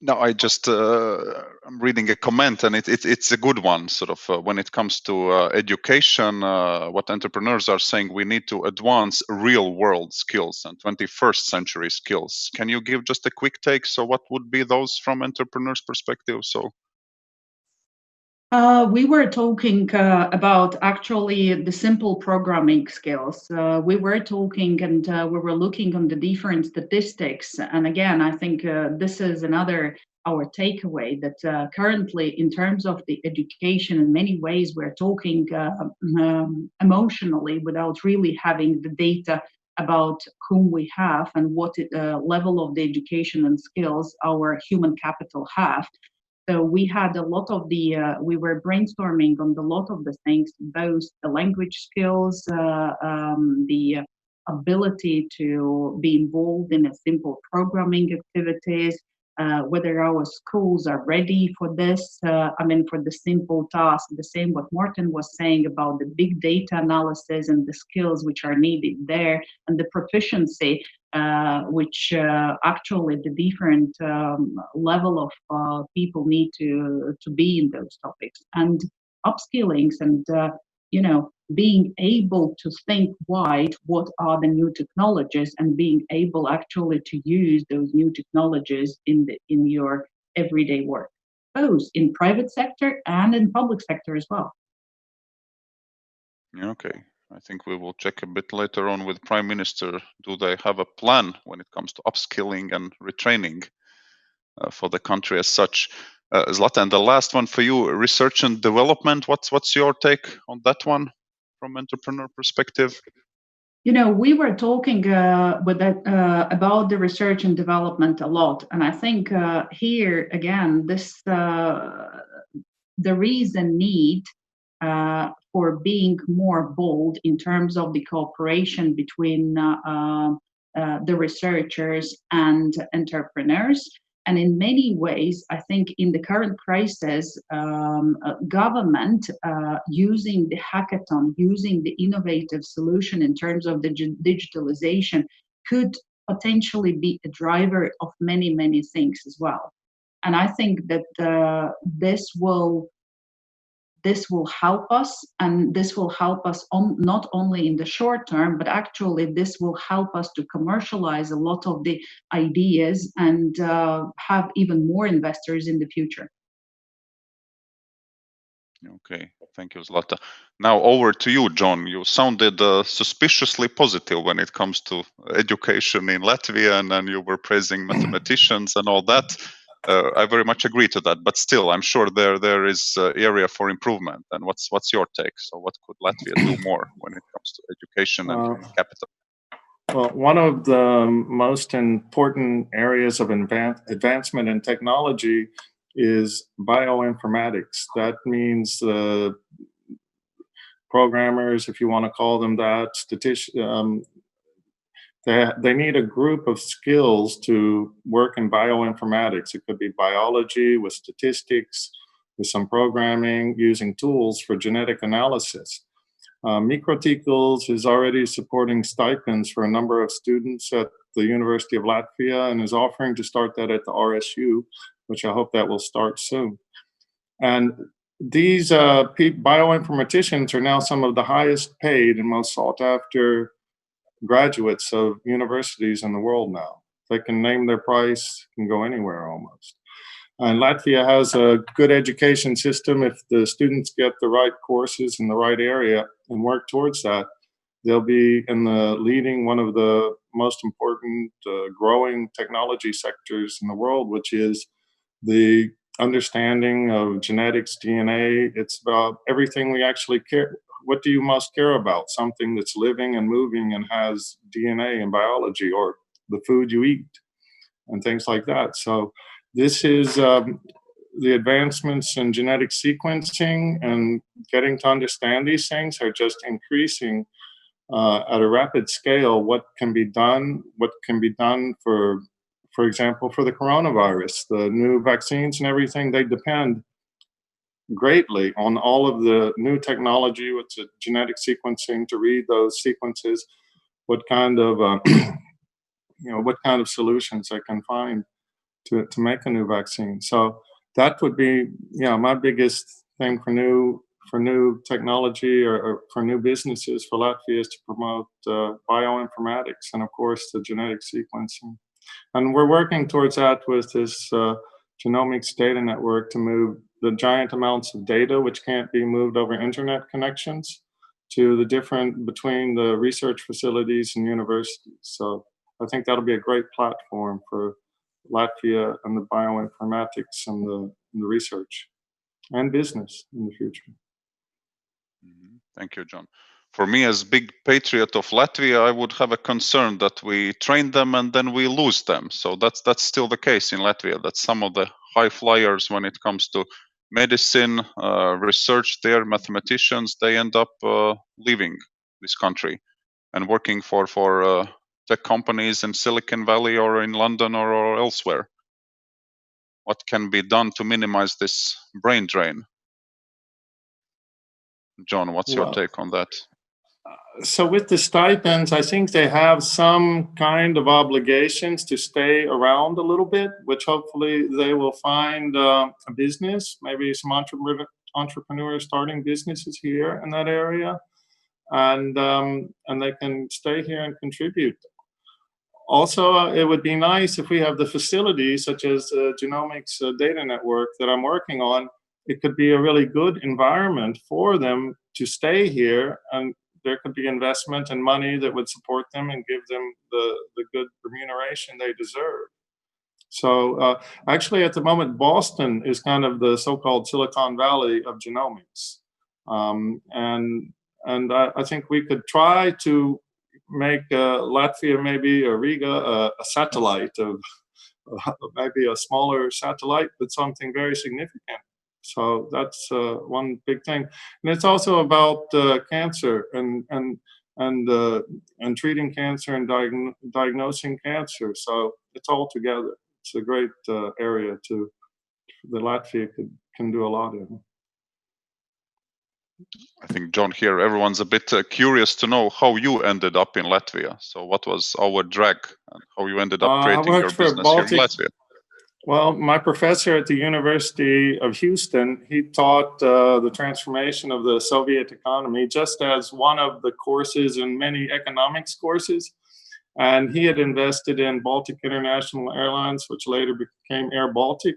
No, I just I'm reading a comment, and it's a good one. Sort of when it comes to education, what entrepreneurs are saying, we need to advance real world skills and 21st century skills. Can you give just a quick take? So, what would be those from entrepreneurs' perspective? So. We were talking about actually the simple programming skills. We were talking and we were looking on the different statistics. And again, I think this is our takeaway, that currently in terms of the education, in many ways, we're talking emotionally without really having the data about whom we have and what level of the education and skills our human capital have. So we had a lot of we were brainstorming on a lot of the things, both the language skills, the ability to be involved in a simple programming activities, whether our schools are ready for this, for the simple task, the same what Morten was saying about the big data analysis and the skills which are needed there, and the proficiency, which actually the different level of people need to be in those topics, and upskillings, and being able to think wide, what are the new technologies, and being able actually to use those new technologies in your everyday work, both in private sector and in public sector as well. Okay. I think we will check a bit later on with Prime Minister. Do they have a plan when it comes to upskilling and retraining for the country as such? Zlatan, the last one for you, research and development. What's your take on that one from entrepreneur perspective? We were talking about the research and development a lot, and I think here again, there is a need for being more bold in terms of the cooperation between the researchers and entrepreneurs. And in many ways, I think in the current crisis, government using the hackathon, using the innovative solution in terms of the digitalization could potentially be a driver of many, many things as well. And I think that this will this will help us, and this will help us not only in the short term, but actually this will help us to commercialize a lot of the ideas and have even more investors in the future. Okay, thank you, Zlata. Now over to you, John. You sounded suspiciously positive when it comes to education in Latvia, and then you were praising mathematicians and all that. I very much agree to that, but still, I'm sure there is area for improvement. And what's your take? So, what could Latvia do more when it comes to education and human capital? Well, one of the most important areas of advancement in technology is bioinformatics. That means programmers, if you want to call them that, they need a group of skills to work in bioinformatics. It could be biology with statistics, with some programming, using tools for genetic analysis. Microtikls is already supporting stipends for a number of students at the University of Latvia and is offering to start that at the RSU, which I hope that will start soon. And these bioinformaticians are now some of the highest paid and most sought after graduates of universities in the world now. They can name their price, can go anywhere almost. And Latvia has a good education system. If the students get the right courses in the right area and work towards that, they'll be in the leading one of the most important growing technology sectors in the world, which is the understanding of genetics, DNA. It's about everything we actually care. What do you most care about? Something that's living and moving and has DNA and biology, or the food you eat and things like that. So this is the advancements in genetic sequencing and getting to understand these things are just increasing at a rapid scale. What can be done, for example, for the coronavirus, the new vaccines and everything, they depend greatly on all of the new technology with the genetic sequencing to read those sequences, what kind of what kind of solutions they can find to make a new vaccine. So that would be my biggest thing for new technology or for new businesses for Latvia is to promote bioinformatics and of course the genetic sequencing. And we're working towards that with this genomics data network to move the giant amounts of data which can't be moved over internet connections to the different between the research facilities and universities. So I think that'll be a great platform for Latvia and the bioinformatics and the research and business in the future. Thank you, John. For me, as big patriot of Latvia, I would have a concern that we train them and then we lose them. So that's still the case in Latvia, that some of the high flyers when it comes to medicine, research there, mathematicians, they end up leaving this country and working for tech companies in Silicon Valley or in London or elsewhere. What can be done to minimize this brain drain? John, what's your take on that? So with the stipends, I think they have some kind of obligations to stay around a little bit, which hopefully they will find a business, maybe some entrepreneurs starting businesses here in that area, and they can stay here and contribute. Also, it would be nice if we have the facilities such as the genomics data network that I'm working on. It could be a really good environment for them to stay here, and there could be investment and money that would support them and give them the good remuneration they deserve. So actually at the moment, Boston is kind of the so-called Silicon Valley of genomics. And I think we could try to make Latvia, maybe, or Riga, a satellite of maybe a smaller satellite, but something very significant. So that's one big thing, and it's also about cancer and treating cancer and diagnosing cancer. So it's all together. It's a great area that Latvia can do a lot in. I think, John, here everyone's a bit curious to know how you ended up in Latvia. So what was our drag and how you ended up creating your business here in Latvia? Well, my professor at the University of Houston, he taught the transformation of the Soviet economy just as one of the courses in many economics courses. And he had invested in Baltic International Airlines, which later became Air Baltic.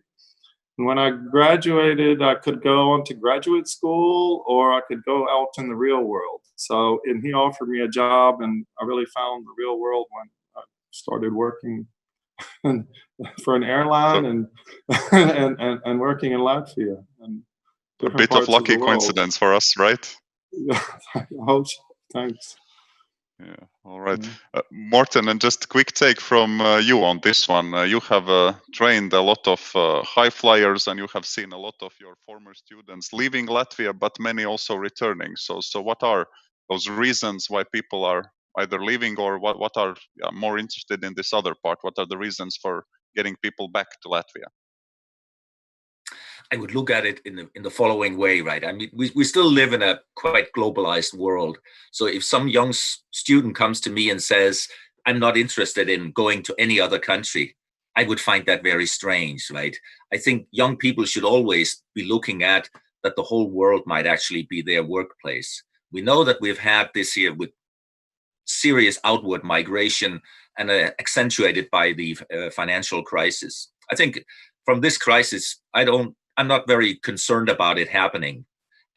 And when I graduated, I could go on to graduate school or I could go out in the real world. So, and he offered me a job, and I really found the real world when I started working for an airline and working in Latvia and A different bit of parts of lucky the world. coincidence for us, right? I hope so. Thanks. Yeah, all right. Morten, and just a quick take from you on this one. You have trained a lot of high flyers, and you have seen a lot of your former students leaving Latvia, but many also returning. So what are those reasons why people are either leaving, or what are more interested in this other part? What are the reasons for getting people back to Latvia? I would look at it in the following way, right? I mean, we still live in a quite globalized world. So if some young student comes to me and says, I'm not interested in going to any other country, I would find that very strange, right? I think young people should always be looking at that the whole world might actually be their workplace. We know that we've had this year with serious outward migration and accentuated by the financial crisis. I think from this crisis, I'm not very concerned about it happening.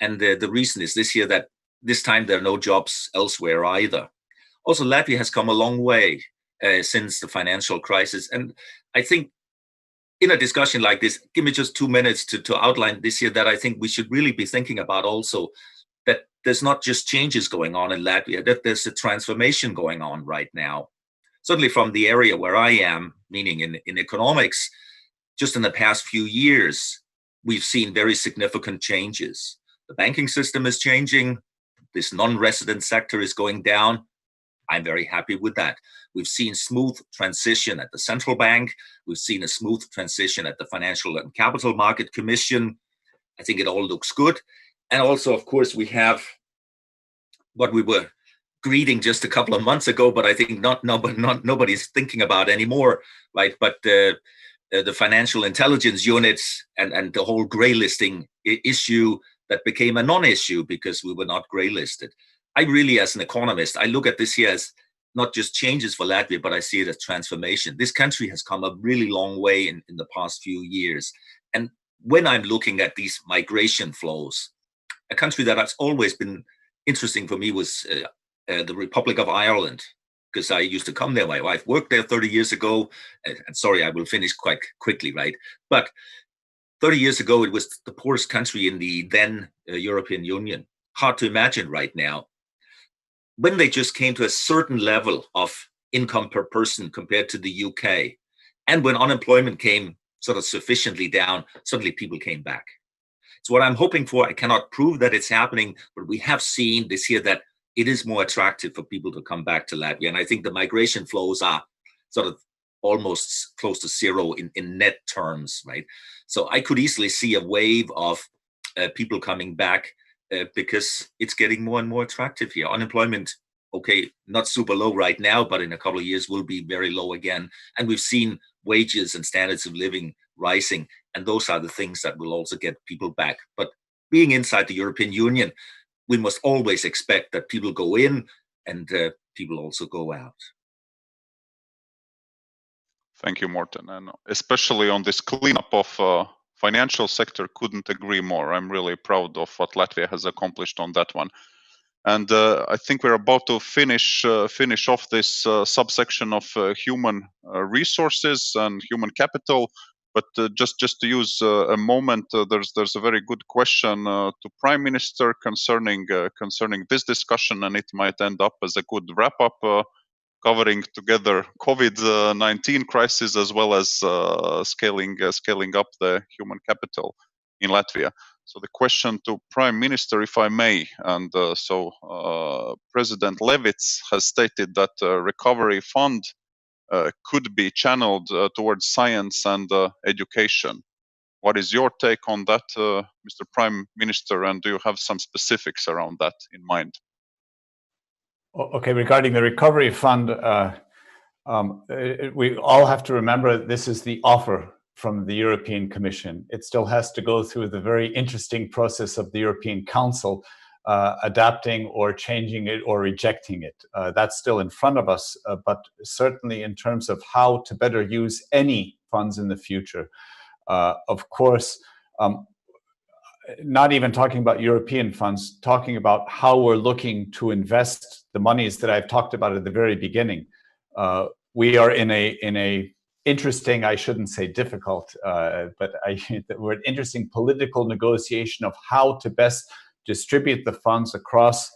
And the reason is this year that this time there are no jobs elsewhere either. Also, Latvia has come a long way since the financial crisis. And I think in a discussion like this, give me just 2 minutes to outline this year that I think we should really be thinking about also that there's not just changes going on in Latvia, that there's a transformation going on right now. Certainly from the area where I am, meaning in economics, just in the past few years, we've seen very significant changes. The banking system is changing. This non-resident sector is going down. I'm very happy with that. We've seen smooth transition at the central bank. We've seen a smooth transition at the Financial and Capital Market Commission. I think it all looks good. And also, of course, we have what we were greeting just a couple of months ago, but I think nobody's thinking about anymore, right? But the financial intelligence units and the whole grey listing issue that became a non-issue because we were not grey listed. I really, as an economist, I look at this here as not just changes for Latvia, but I see it as transformation. This country has come a really long way in the past few years. And when I'm looking at these migration flows, a country that has always been interesting for me was the Republic of Ireland, because I used to come there. My wife worked there 30 years ago. And sorry, I will finish quite quickly, right? But 30 years ago, it was the poorest country in the then European Union. Hard to imagine right now. When they just came to a certain level of income per person compared to the UK, and when unemployment came sort of sufficiently down, suddenly people came back. It's what I'm hoping for. I cannot prove that it's happening, but we have seen this year that it is more attractive for people to come back to Latvia. And I think the migration flows are sort of almost close to zero in net terms, right? So I could easily see a wave of people coming back because it's getting more and more attractive here. Unemployment, okay, not super low right now, but in a couple of years will be very low again. And we've seen wages and standards of living rising. And those are the things that will also get people back. But being inside the European Union, we must always expect that people go in and people also go out. Thank you, Morten. And especially on this cleanup of financial sector, couldn't agree more. I'm really proud of what Latvia has accomplished on that one. And I think we're about to finish off this subsection of human resources and human capital. But just to use a moment, there's a very good question to Prime Minister concerning this discussion, and it might end up as a good wrap up, covering together COVID-19 crisis as well as scaling up the human capital in Latvia. So the question to Prime Minister, if I may, and President Levits has stated that recovery fund could be channeled towards science and education. What is your take on that, Mr. Prime Minister, and do you have some specifics around that in mind? Okay, regarding the recovery fund, we all have to remember this is the offer from the European Commission. It still has to go through the very interesting process of the European Council, adapting or changing it or rejecting it. That's still in front of us, but certainly in terms of how to better use any funds in the future. Of course, not even talking about European funds, talking about how we're looking to invest the monies that I've talked about at the very beginning. We are in a interesting, I shouldn't say difficult, but we're an interesting political negotiation of how to best distribute the funds across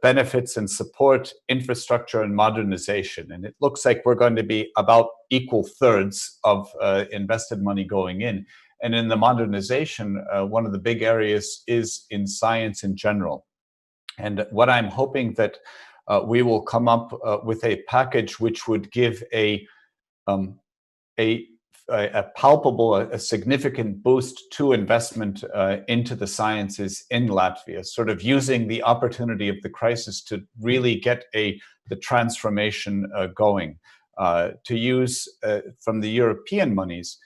benefits and support, infrastructure and modernization. And it looks like we're going to be about equal thirds of invested money going in. And in the modernization, one of the big areas is in science in general. And what I'm hoping that we will come up with a package which would give a palpable, a significant boost to investment into the sciences in Latvia, sort of using the opportunity of the crisis to really get the transformation going. To use from the European monies,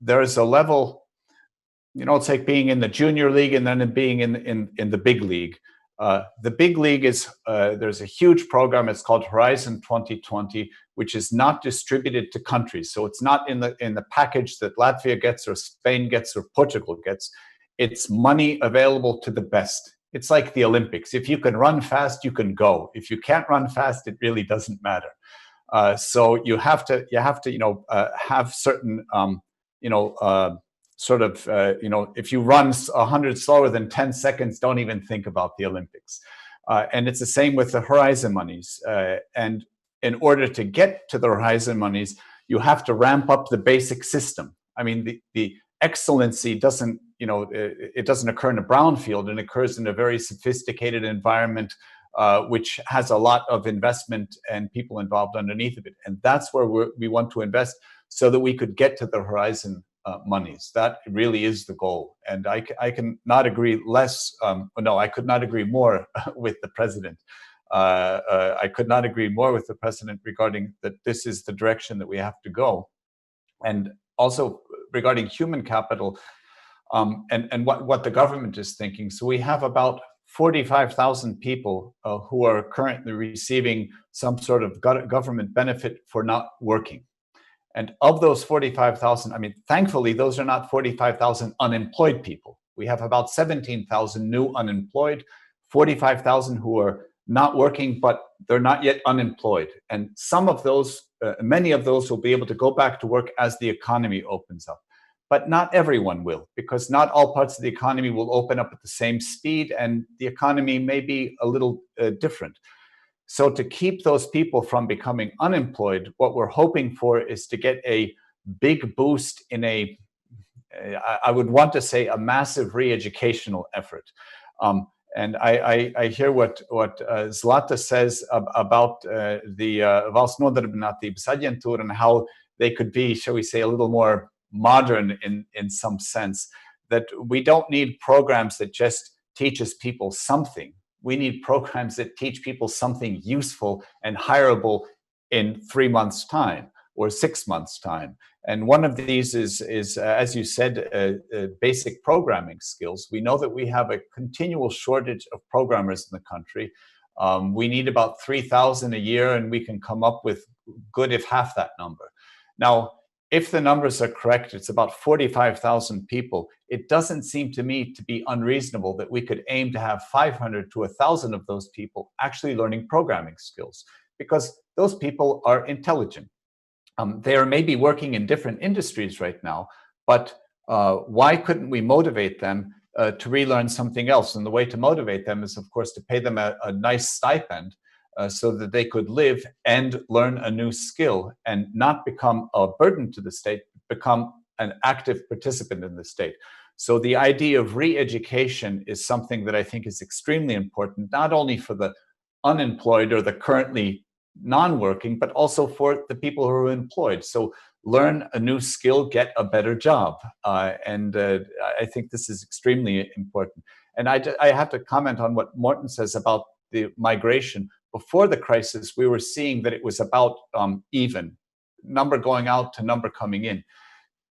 there is a level, it's like being in the junior league and then being in the big league. The big league is, there's a huge program, it's called Horizon 2020, which is not distributed to countries. So it's not in the package that Latvia gets or Spain gets or Portugal gets. It's money available to the best. It's like the Olympics. If you can run fast, you can go. If you can't run fast, it really doesn't matter. So you have to have certain, if you run 100 slower than 10 seconds, don't even think about the Olympics. And it's the same with the Horizon monies. And in order to get to the Horizon monies, you have to ramp up the basic system. I mean, the excellency doesn't, it doesn't occur in a brownfield, and occurs in a very sophisticated environment, which has a lot of investment and people involved underneath of it. And that's where we want to invest so that we could get to the Horizon monies. That really is the goal. And I can not agree less, I could not agree more with the president. I could not agree more with the president regarding that this is the direction that we have to go. And also regarding human capital, and what the government is thinking. So we have about 45,000 people who are currently receiving some sort of government benefit for not working. And of those 45,000, thankfully, those are not 45,000 unemployed people. We have about 17,000 new unemployed, 45,000 who are not working, but they're not yet unemployed. And some of those, many of those will be able to go back to work as the economy opens up. But not everyone will, because not all parts of the economy will open up at the same speed, and the economy may be a little different. So to keep those people from becoming unemployed, what we're hoping for is to get a big boost in I would want to say, a massive re-educational effort. And I hear what Zlata says about the Valsts nodarbinātības aģentūra and how they could be, shall we say, a little more modern in some sense, that we don't need programs that just teaches people something. We need programs that teach people something useful and hireable in 3 months' time or 6 months' time. And one of these is as you said, basic programming skills. We know that we have a continual shortage of programmers in the country. We need about 3,000 a year, and we can come up with good if half that number. Now, if the numbers are correct, it's about 45,000 people. It doesn't seem to me to be unreasonable that we could aim to have 500 to 1,000 of those people actually learning programming skills, because those people are intelligent. They are maybe working in different industries right now, but why couldn't we motivate them to relearn something else? And the way to motivate them is, of course, to pay them a nice stipend, so that they could live and learn a new skill and not become a burden to the state, become an active participant in the state. So the idea of re-education is something that I think is extremely important, not only for the unemployed or the currently non-working, but also for the people who are employed. So learn a new skill, get a better job. And I think this is extremely important. And I have to comment on what Morten says about the migration. Before the crisis, we were seeing that it was about even. number going out to number coming in.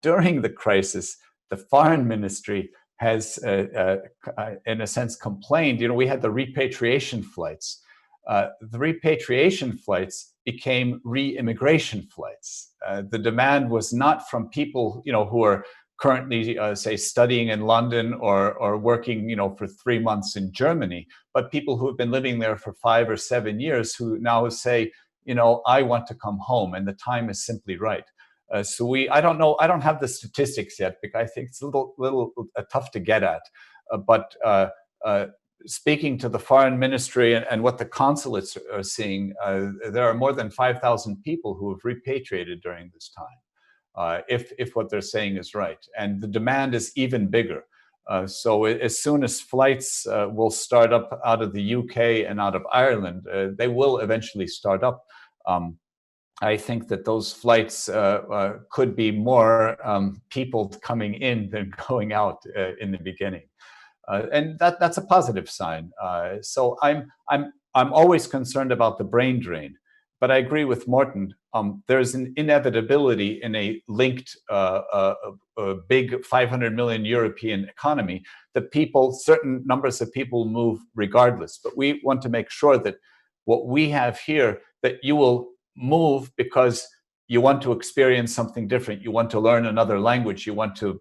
During the crisis, the foreign ministry has, in a sense, complained. We had the repatriation flights. The repatriation flights became re-immigration flights. The demand was not from people, who are currently, say, studying in London or working, for 3 months in Germany, but people who have been living there for 5 or 7 years who now say, I want to come home, and the time is simply right. So I don't know, I don't have the statistics yet, because I think it's a little tough to get at. But speaking to the foreign ministry and what the consulates are seeing, there are more than 5,000 people who have repatriated during this time, if what they're saying is right. And the demand is even bigger. So as soon as flights will start up out of the UK and out of Ireland, they will eventually start up. I think that those flights could be more people coming in than going out in the beginning, and that's a positive sign. So I'm always concerned about the brain drain, but I agree with Morten. There's an inevitability in a linked, big 500 million European economy that certain numbers of people move regardless. But we want to make sure that what we have here, that you will move because you want to experience something different. You want to learn another language. You want to,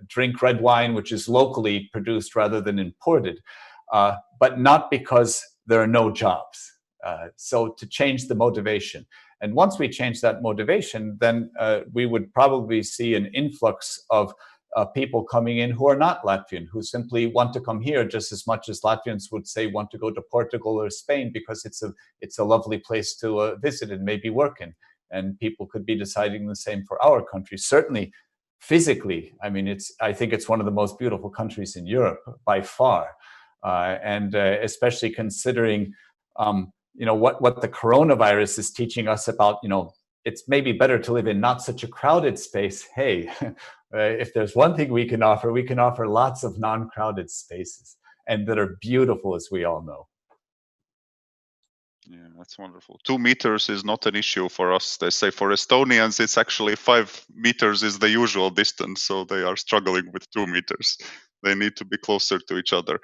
drink red wine, which is locally produced rather than imported, but not because there are no jobs. So to change the motivation. And once we change that motivation, then we would probably see an influx of people coming in who are not Latvian, who simply want to come here just as much as Latvians would say want to go to Portugal or Spain because it's a lovely place to visit and maybe work in. And people could be deciding the same for our country. Certainly, physically, I think it's one of the most beautiful countries in Europe by far, and especially considering what the coronavirus is teaching us about. It's maybe better to live in not such a crowded space. Hey, if there's one thing we can offer lots of non-crowded spaces, and that are beautiful, as we all know. Yeah, that's wonderful. 2 meters is not an issue for us. They say for Estonians, it's actually 5 meters is the usual distance. So they are struggling with 2 meters. They need to be closer to each other.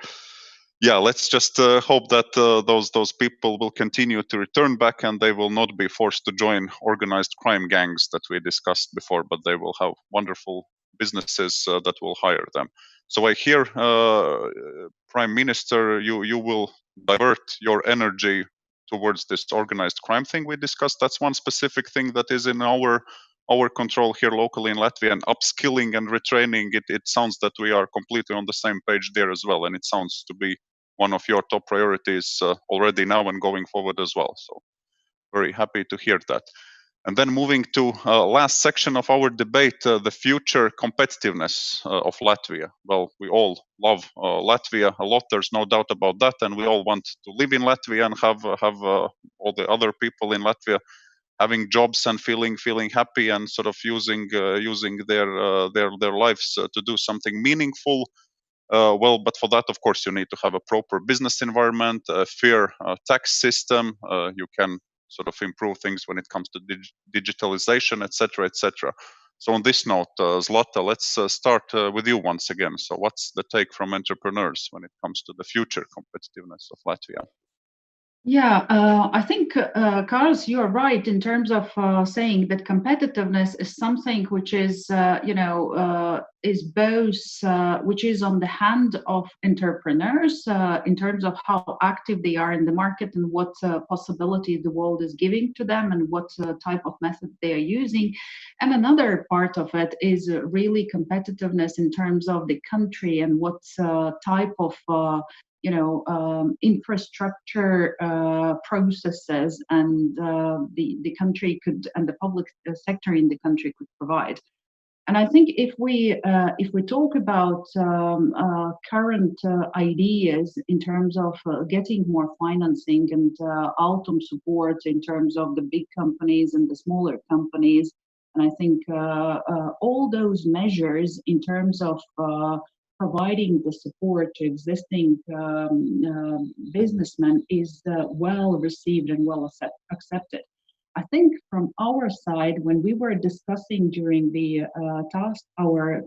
Yeah, let's just hope that those people will continue to return back, and they will not be forced to join organized crime gangs that we discussed before, but they will have wonderful businesses that will hire them. So I hear, Prime Minister, you will divert your energy towards this organized crime thing we discussed. That's one specific thing that is in our control here locally in Latvia, and upskilling and retraining. It sounds that we are completely on the same page there as well, and it sounds to be one of your top priorities already now and going forward as well. So very happy to hear that. And then moving to last section of our debate, the future competitiveness of Latvia. Well, we all love Latvia a lot. There's no doubt about that, and we all want to live in Latvia and have all the other people in Latvia having jobs and feeling happy and sort of using their lives to do something meaningful. But for that, of course, you need to have a proper business environment, a fair tax system. You can sort of improve things when it comes to digitalization, etc., etc. So on this note, Zlata, let's start with you once again. So what's the take from entrepreneurs when it comes to the future competitiveness of Latvia? Yeah, I think, Carlos, you are right in terms of saying that competitiveness is something which is, is both, which is on the hand of entrepreneurs in terms of how active they are in the market and what possibility the world is giving to them and what type of method they are using. And another part of it is really competitiveness in terms of the country and what type of infrastructure processes and the country could, and the public sector in the country could provide. And I think if we talk about current ideas in terms of getting more financing and Altum support in terms of the big companies and the smaller companies, and I think all those measures in terms of providing the support to existing businessmen is well received and well accepted. I think from from our side, when we were discussing during the our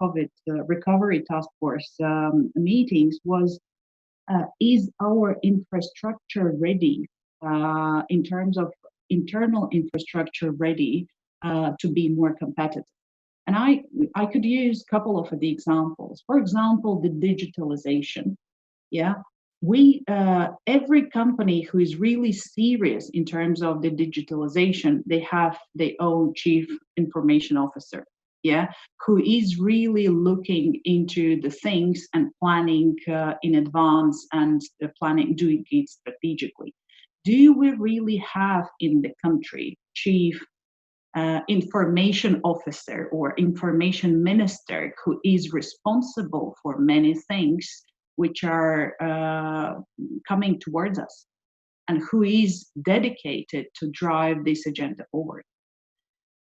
COVID recovery task force meetings, was is our infrastructure ready in terms of internal infrastructure ready to be more competitive? And I could use a couple of the examples. For example, the digitalization. Yeah, we every company who is really serious in terms of the digitalization, they have their own chief information officer. Yeah, who is really looking into the things and planning in advance and doing it strategically. Do we really have in the country chief information officer or information minister who is responsible for many things which are coming towards us, and who is dedicated to drive this agenda forward?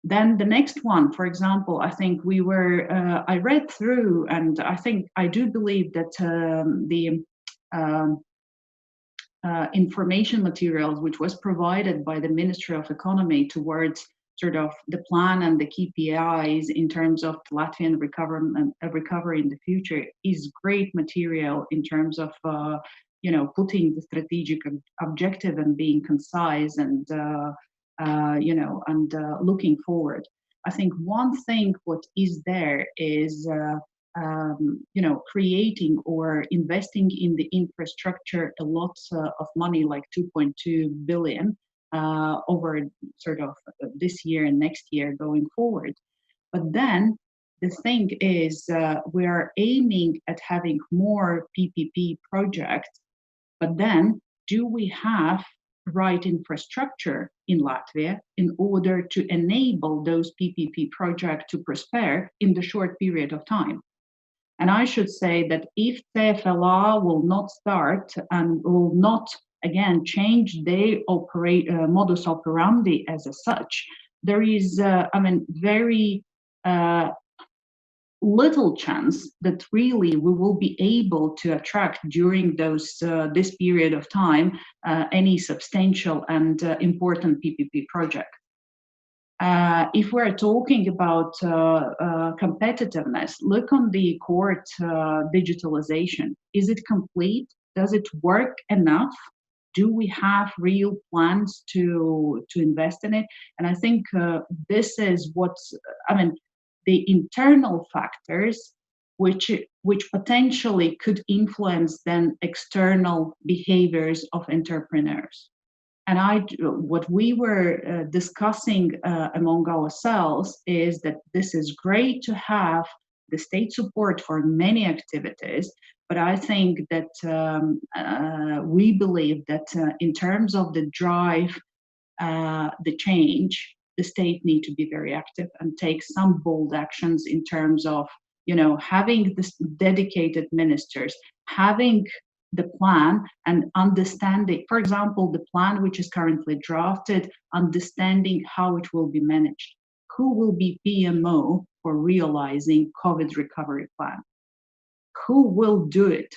Then the next one, for example, I think I read through, and I do believe that the information materials which was provided by the Ministry of Economy towards sort of the plan and the KPIs in terms of Latvian recovery in the future is great material in terms of putting the strategic objective and being concise and looking forward. I think one thing what is there is creating or investing in the infrastructure a lot of money, like 2.2 billion over sort of this year and next year going forward. But then the thing is, we are aiming at having more PPP projects, but then do we have right infrastructure in Latvia in order to enable those PPP projects to prosper in the short period of time? And I should say that if TFLA will not start and will not again change their modus operandi as such, there is very little chance that really we will be able to attract during this period of time any substantial and important PPP project. If we're talking about competitiveness, look on the court digitalization. Is it complete? Does it work enough? Do we have real plans to invest in it? And I think this is the internal factors which potentially could influence then external behaviors of entrepreneurs. And what we were discussing among ourselves is that this is great to have the state support for many activities, but I think that we believe that in terms of the drive, the change, the state need to be very active and take some bold actions in terms of, having this dedicated ministers, having the plan and understanding, for example, the plan which is currently drafted, understanding how it will be managed. Who will be PMO for realizing COVID recovery plan? Who will do it?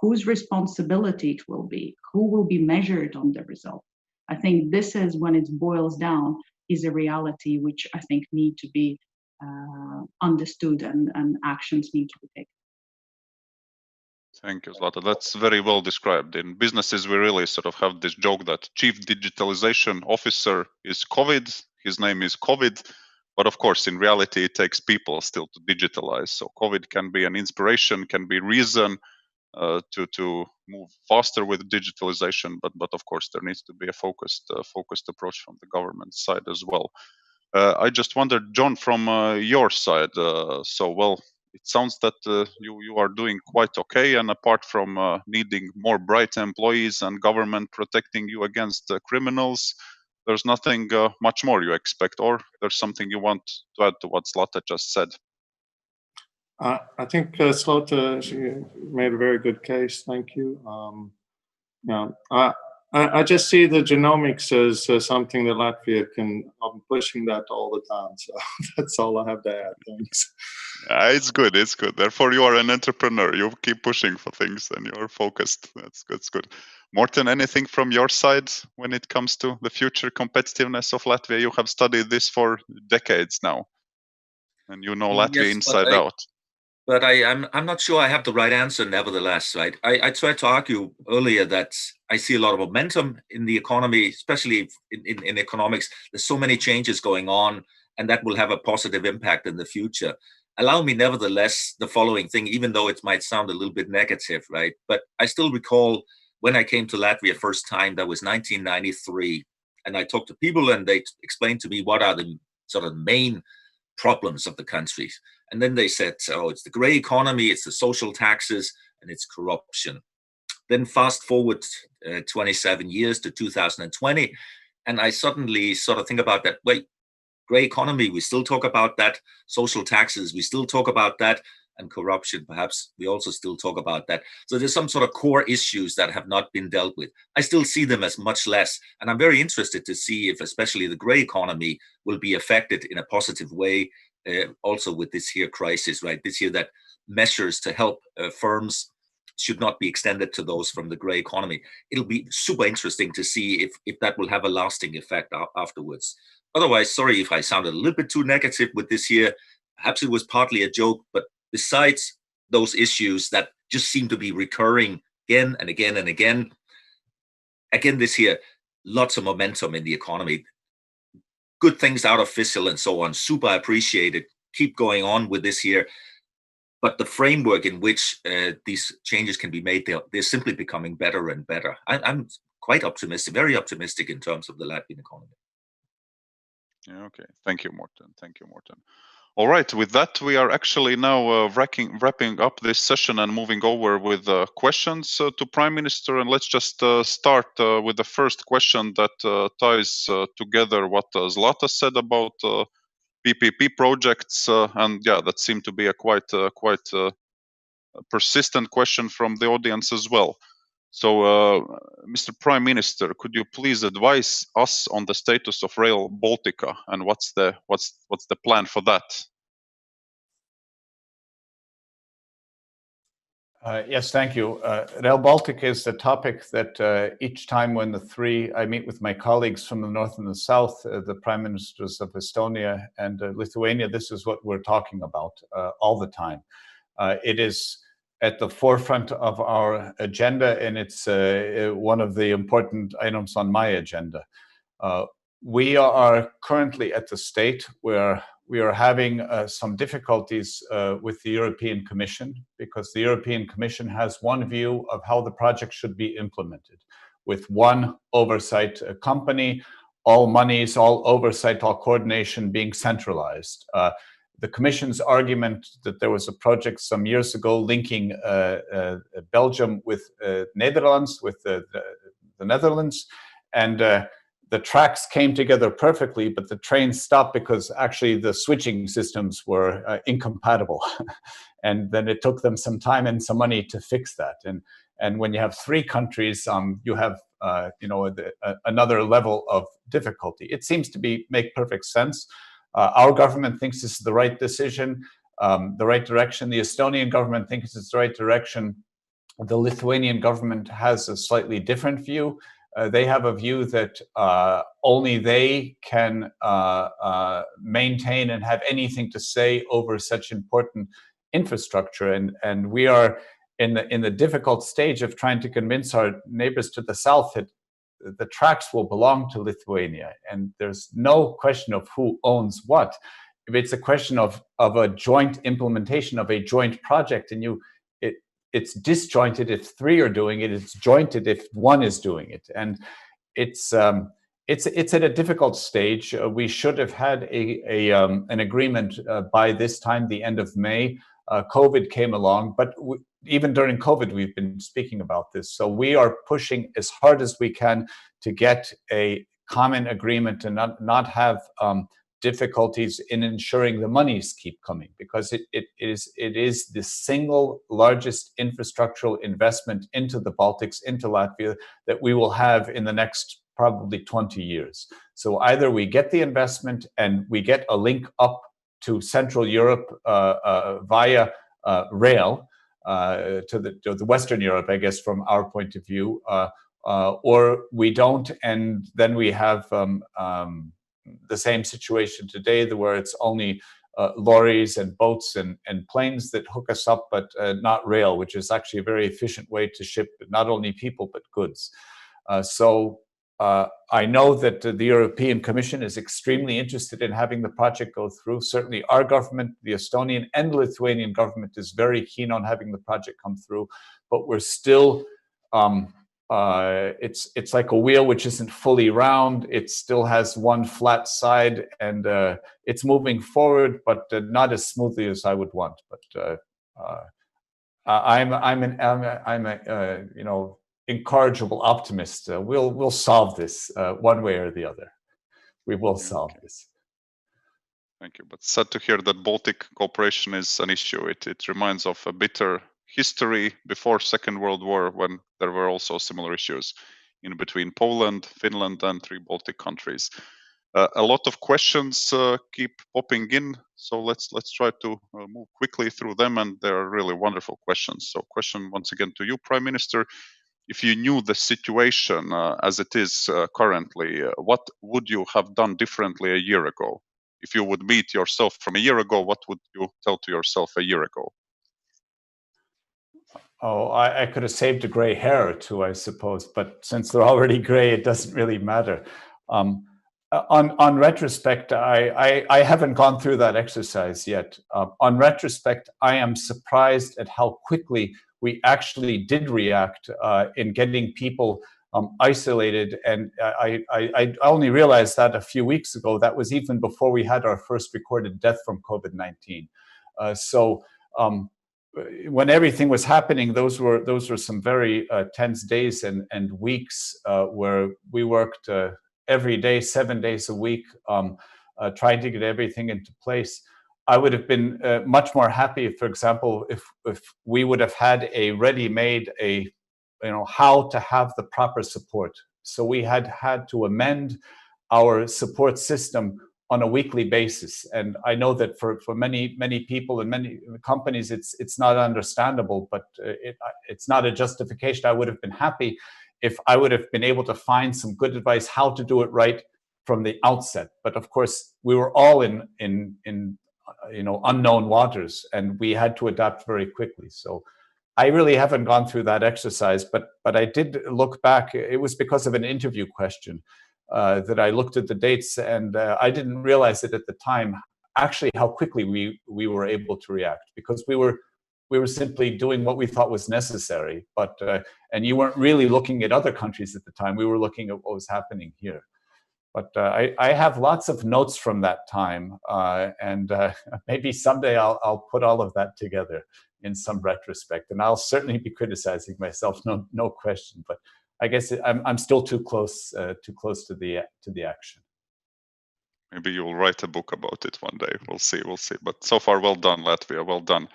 Whose responsibility it will be? Who will be measured on the result? I think this is, when it boils down, is a reality which I think need to be understood and actions need to be taken. Thank you, Zlata. That's very well described. In businesses, we really sort of have this joke that Chief Digitalization Officer is COVID. His name is COVID. But of course, in reality, it takes people still to digitalize. So COVID can be an inspiration, can be reason to move faster with digitalization. But of course, there needs to be a focused approach from the government side as well. I just wondered, John, from your side. It sounds that you are doing quite okay, and apart from needing more bright employees and government protecting you against criminals, there's nothing much more you expect, or there's something you want to add to what Zlata just said? I think Zlata, she made a very good case. Thank you. I just see the genomics as something that Latvia I'm pushing that all the time. So that's all I have to add. Thanks. It's good. It's good. Therefore, you are an entrepreneur. You keep pushing for things, and you're focused. That's good. Morten, anything from your side when it comes to the future competitiveness of Latvia? You have studied this for decades now, and you know Latvia Yes, inside out. but I'm not sure I have the right answer. Nevertheless, right? I tried to argue earlier that I see a lot of momentum in the economy, especially in economics. There's so many changes going on, and that will have a positive impact in the future. Allow me, nevertheless, the following thing, even though it might sound a little bit negative, right? But I still recall when I came to Latvia first time. That was 1993, and I talked to people, and they explained to me what are the sort of main problems of the country. And then they said, oh, it's the gray economy, it's the social taxes, and it's corruption. Then fast forward 27 years to 2020, and I suddenly sort of think about that. Wait, gray economy, we still talk about that. Social taxes, we still talk about that. And corruption, perhaps we also still talk about that. So there's some sort of core issues that have not been dealt with. I still see them as much less. And I'm very interested to see if especially the gray economy will be affected in a positive way, also with this here crisis, right? This year that measures to help firms should not be extended to those from the gray economy. It'll be super interesting to see if that will have a lasting effect afterwards. Otherwise, sorry if I sounded a little bit too negative with this year. Perhaps it was partly a joke, but besides those issues that just seem to be recurring again and again and again this year, lots of momentum in the economy. Good things out of fiscal and so on, super appreciated. Keep going on with this year. But the framework in which these changes can be made, they're simply becoming better and better. I'm quite optimistic, very optimistic in terms of the Latvian economy. Yeah, okay. Thank you, Morten. Thank you, Morten. All right. With that, we are actually now wrapping up this session and moving over with questions to Prime Minister. And let's just start with the first question that ties together what Zlata said about PPP projects. And yeah, that seemed to be a quite persistent question from the audience as well. So, Mr. Prime Minister, could you please advise us on the status of Rail Baltica and what's the plan for that? Yes, thank you. Rail Baltica is the topic that each time when I meet with my colleagues from the north and the south, the prime ministers of Estonia and Lithuania, this is what we're talking about all the time. It is at the forefront of our agenda, and it's one of the important items on my agenda. We are currently at the state where we are having some difficulties with the European Commission, because the European Commission has one view of how the project should be implemented, with one oversight company, all monies, all oversight, all coordination being centralized. The Commission's argument that there was a project some years ago linking Belgium with Netherlands, with the Netherlands, and the tracks came together perfectly, but the trains stopped because actually the switching systems were incompatible. And then it took them some time and some money to fix that. And when you have three countries, you have another level of difficulty. It seems to make perfect sense. Our government thinks this is the right decision, the right direction. The Estonian government thinks it's the right direction. The Lithuanian government has a slightly different view. They have a view that only they can maintain and have anything to say over such important infrastructure. And we are in the difficult stage of trying to convince our neighbors to the south that the tracks will belong to Lithuania, and there's no question of who owns what. If it's a question of a joint implementation of a joint project, and it's disjointed if three are doing it, it's jointed if one is doing it, and it's at a difficult stage. We should have had an agreement by this time, the end of May. COVID came along, but even during COVID, we've been speaking about this. So we are pushing as hard as we can to get a common agreement and not have difficulties in ensuring the monies keep coming, because it is the single largest infrastructural investment into the Baltics, into Latvia, that we will have in the next probably 20 years. So either we get the investment and we get a link up to Central Europe via rail to the Western Europe, I guess, from our point of view, or we don't, and then we have the same situation today, where it's only lorries and boats and planes that hook us up, but not rail, which is actually a very efficient way to ship not only people but goods. So I know that the European Commission is extremely interested in having the project go through. Certainly our government, the Estonian and Lithuanian government, is very keen on having the project come through, but we're still, it's like a wheel which isn't fully round. It still has one flat side, and it's moving forward, but not as smoothly as I would want. But I'm a you know, incorrigible optimist. We'll solve this one way or the other. We will solve this. Thank you. But sad to hear that Baltic cooperation is an issue. It reminds of a bitter history before Second World War, when there were also similar issues in between Poland, Finland, and 3 Baltic countries. A lot of questions keep popping in, so let's try to move quickly through them, and they're really wonderful questions. So, question once again to you, Prime Minister: if you knew the situation as it is currently, what would you have done differently a year ago? If you would meet yourself from a year ago, what would you tell to yourself a year ago? Oh, I could have saved a gray hair or two, I suppose, but since they're already gray, it doesn't really matter. On retrospect, I haven't gone through that exercise yet. On retrospect, I am surprised at how quickly we actually did react in getting people isolated. And I only realized that a few weeks ago. That was even before we had our first recorded death from COVID-19. When everything was happening, those were some very tense days and weeks where we worked every day, 7 days a week, trying to get everything into place. I would have been much more happy, for example, if we would have had a ready-made, how to have the proper support. So we had to amend our support system on a weekly basis. And I know that for many people and many companies, it's not understandable, but it's not a justification. I would have been happy if I would have been able to find some good advice how to do it right from the outset. But of course, we were all in unknown waters, and we had to adapt very quickly. So I really haven't gone through that exercise, but I did look back. It was because of an interview question that I looked at the dates, and I didn't realize it at the time, actually, how quickly we were able to react, because we were simply doing what we thought was necessary. But and you weren't really looking at other countries at the time. We were looking at what was happening here. But I have lots of notes from that time, and maybe someday I'll put all of that together in some retrospect, and I'll certainly be criticizing myself, no question. But I guess I'm still too close to the action. Maybe you'll write a book about it one day. We'll see. But so far, well done, Latvia. Well done.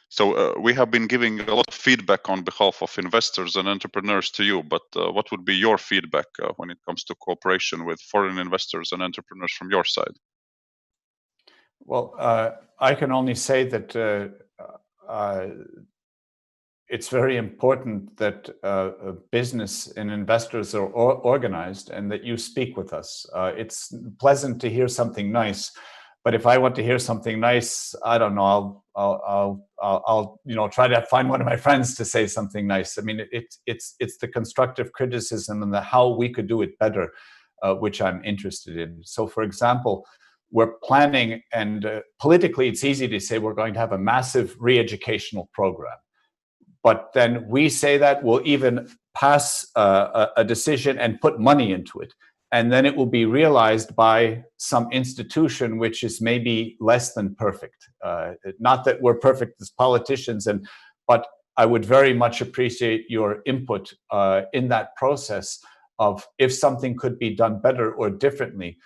So we have been giving a lot of feedback on behalf of investors and entrepreneurs to you, but what would be your feedback when it comes to cooperation with foreign investors and entrepreneurs from your side? Well, I can only say that it's very important that business and investors are organized and that you speak with us. It's pleasant to hear something nice, but if I want to hear something nice, I don't know, I'll try to find one of my friends to say something nice. I mean, it's the constructive criticism and how we could do it better, which I'm interested in. So, for example, we're planning, and politically, it's easy to say we're going to have a massive re-educational program. But then we say that we'll even pass a decision and put money into it. And then it will be realized by some institution which is maybe less than perfect. Not that we're perfect as politicians, but I would very much appreciate your input in that process of if something could be done better or differently.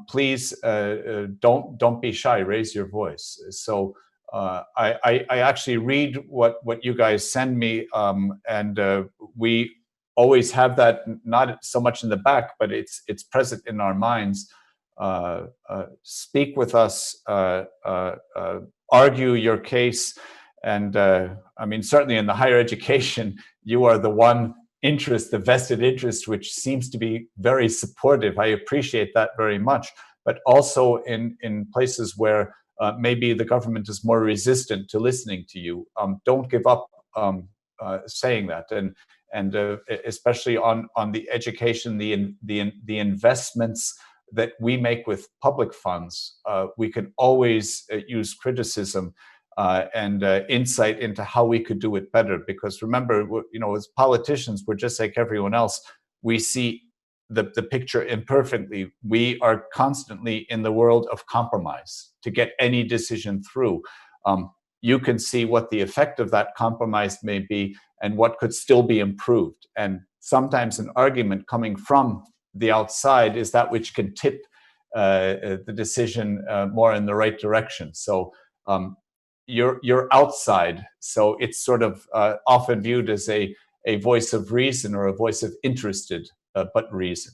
Please don't be shy, raise your voice. So I actually read what you guys send me, and we always have that, not so much in the back, but it's present in our minds. speak with us, argue your case. And I mean, certainly in the higher education, you are the one interest, the vested interest, which seems to be very supportive. I appreciate that very much. But also in places where maybe the government is more resistant to listening to you, don't give up saying that. And especially on the education, the investments that we make with public funds, we can always use criticism and insight into how we could do it better. Because remember, you know, as politicians, we're just like everyone else. We see the picture imperfectly. We are constantly in the world of compromise to get any decision through. You can see what the effect of that compromise may be and what could still be improved. And sometimes an argument coming from the outside is that which can tip the decision more in the right direction. So you're outside, so it's sort of often viewed as a voice of reason or a voice of interested but reason.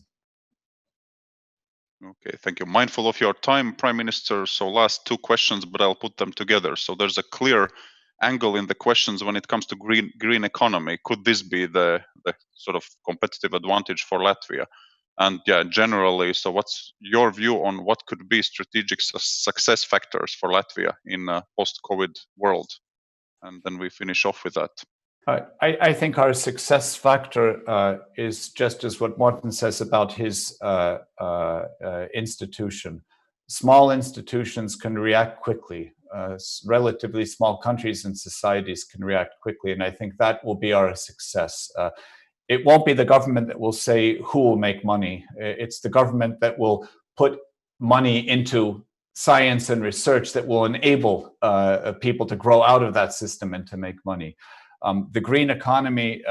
Okay, thank you. Mindful of your time, Prime Minister. So last two questions, but I'll put them together. So there's a clear angle in the questions when it comes to green economy. Could this be the sort of competitive advantage for Latvia? And yeah, generally, so what's your view on what could be strategic success factors for Latvia in a post-COVID world? And then we finish off with that. I think our success factor is just as what Morten says about his institution. Small institutions can react quickly. Relatively small countries and societies can react quickly, and I think that will be our success. It won't be the government that will say who will make money. It's the government that will put money into science and research that will enable people to grow out of that system and to make money. The green economy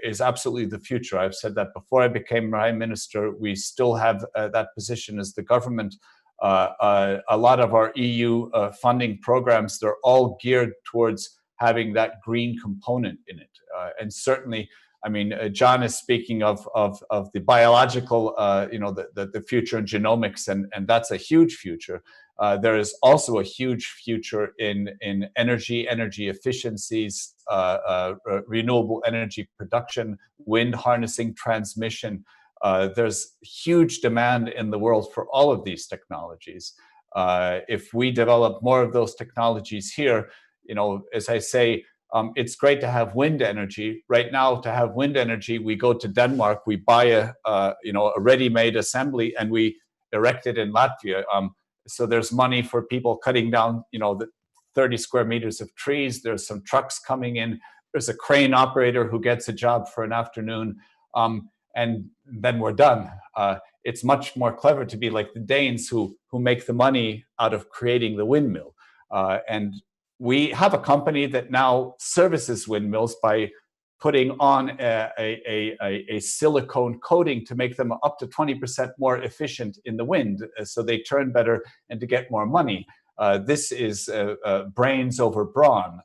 is absolutely the future. I've said that before I became Prime Minister. We still have that position as the government. A lot of our EU funding programs, they're all geared towards having that green component in it. And certainly, I mean, John is speaking of the biological, you know, the future in genomics, and that's a huge future. There is also a huge future in energy efficiencies, renewable energy production, wind harnessing, transmission. There's huge demand in the world for all of these technologies. If we develop more of those technologies here, you know, as I say, it's great to have wind energy. Right now, to have wind energy, we go to Denmark, we buy a ready-made assembly, and we erect it in Latvia. So there's money for people cutting down, you know, the 30 square meters of trees. There's some trucks coming in. There's a crane operator who gets a job for an afternoon, and then we're done. It's much more clever to be like the Danes who make the money out of creating the windmill. And we have a company that now services windmills by putting on a silicone coating to make them up to 20% more efficient in the wind, so they turn better and to get more money. This is brains over brawn,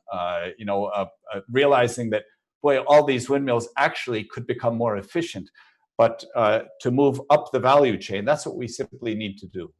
realizing that, boy, all these windmills actually could become more efficient. But to move up the value chain, that's what we simply need to do.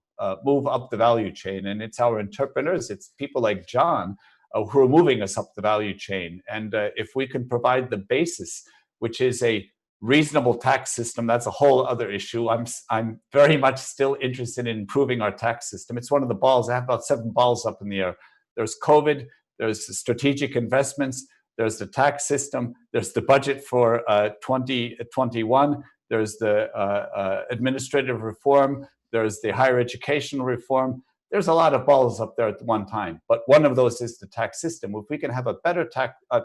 Move up the value chain. And it's our entrepreneurs, it's people like John who are moving us up the value chain. And if we can provide the basis, which is a reasonable tax system, that's a whole other issue. I'm very much still interested in improving our tax system. It's one of the balls. I have about 7 balls up in the air. There's COVID, there's the strategic investments, there's the tax system, there's the budget for 2021, there's the administrative reform, there's the higher educational reform. There's a lot of balls up there at one time, but one of those is the tax system. If we can have a better tax, a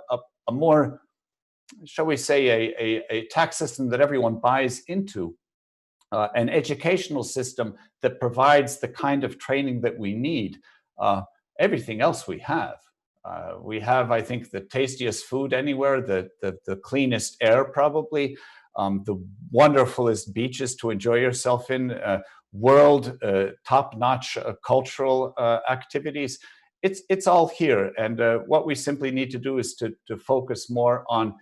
more, shall we say, a tax system that everyone buys into, an educational system that provides the kind of training that we need, everything else we have. We have, I think, the tastiest food anywhere, the cleanest air probably, the wonderfulest beaches to enjoy yourself in, world top-notch cultural activities. It's all here, and what we simply need to do is to focus more on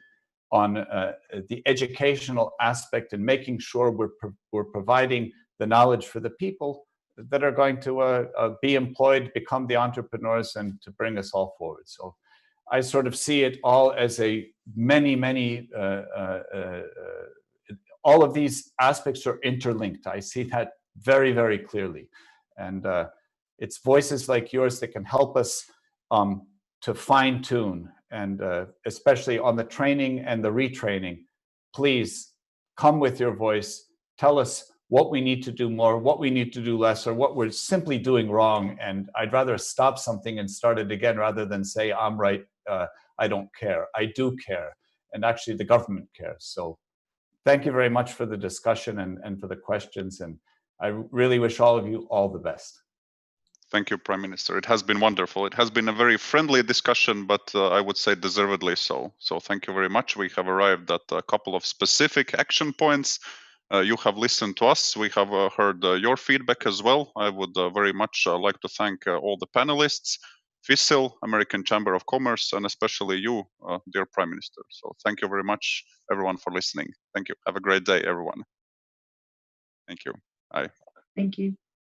the educational aspect and making sure we're providing the knowledge for the people, that are going to be employed, become the entrepreneurs, and to bring us all forward. So I sort of see it all as a many, all of these aspects are interlinked. I see that very, very clearly. And it's voices like yours that can help us to fine tune, and especially on the training and the retraining. Please come with your voice. Tell us what we need to do more, what we need to do less, or what we're simply doing wrong. And I'd rather stop something and start it again rather than say, I'm right, I don't care. I do care. And actually the government cares. So thank you very much for the discussion and for the questions. And I really wish all of you all the best. Thank you, Prime Minister. It has been wonderful. It has been a very friendly discussion, but I would say deservedly so. So thank you very much. We have arrived at a couple of specific action points. You have listened to us. We have heard your feedback as well. I would very much like to thank all the panelists, FICIL, American Chamber of Commerce, and especially you, dear Prime Minister. So thank you very much, everyone, for listening. Thank you. Have a great day, everyone. Thank you. Bye. Thank you.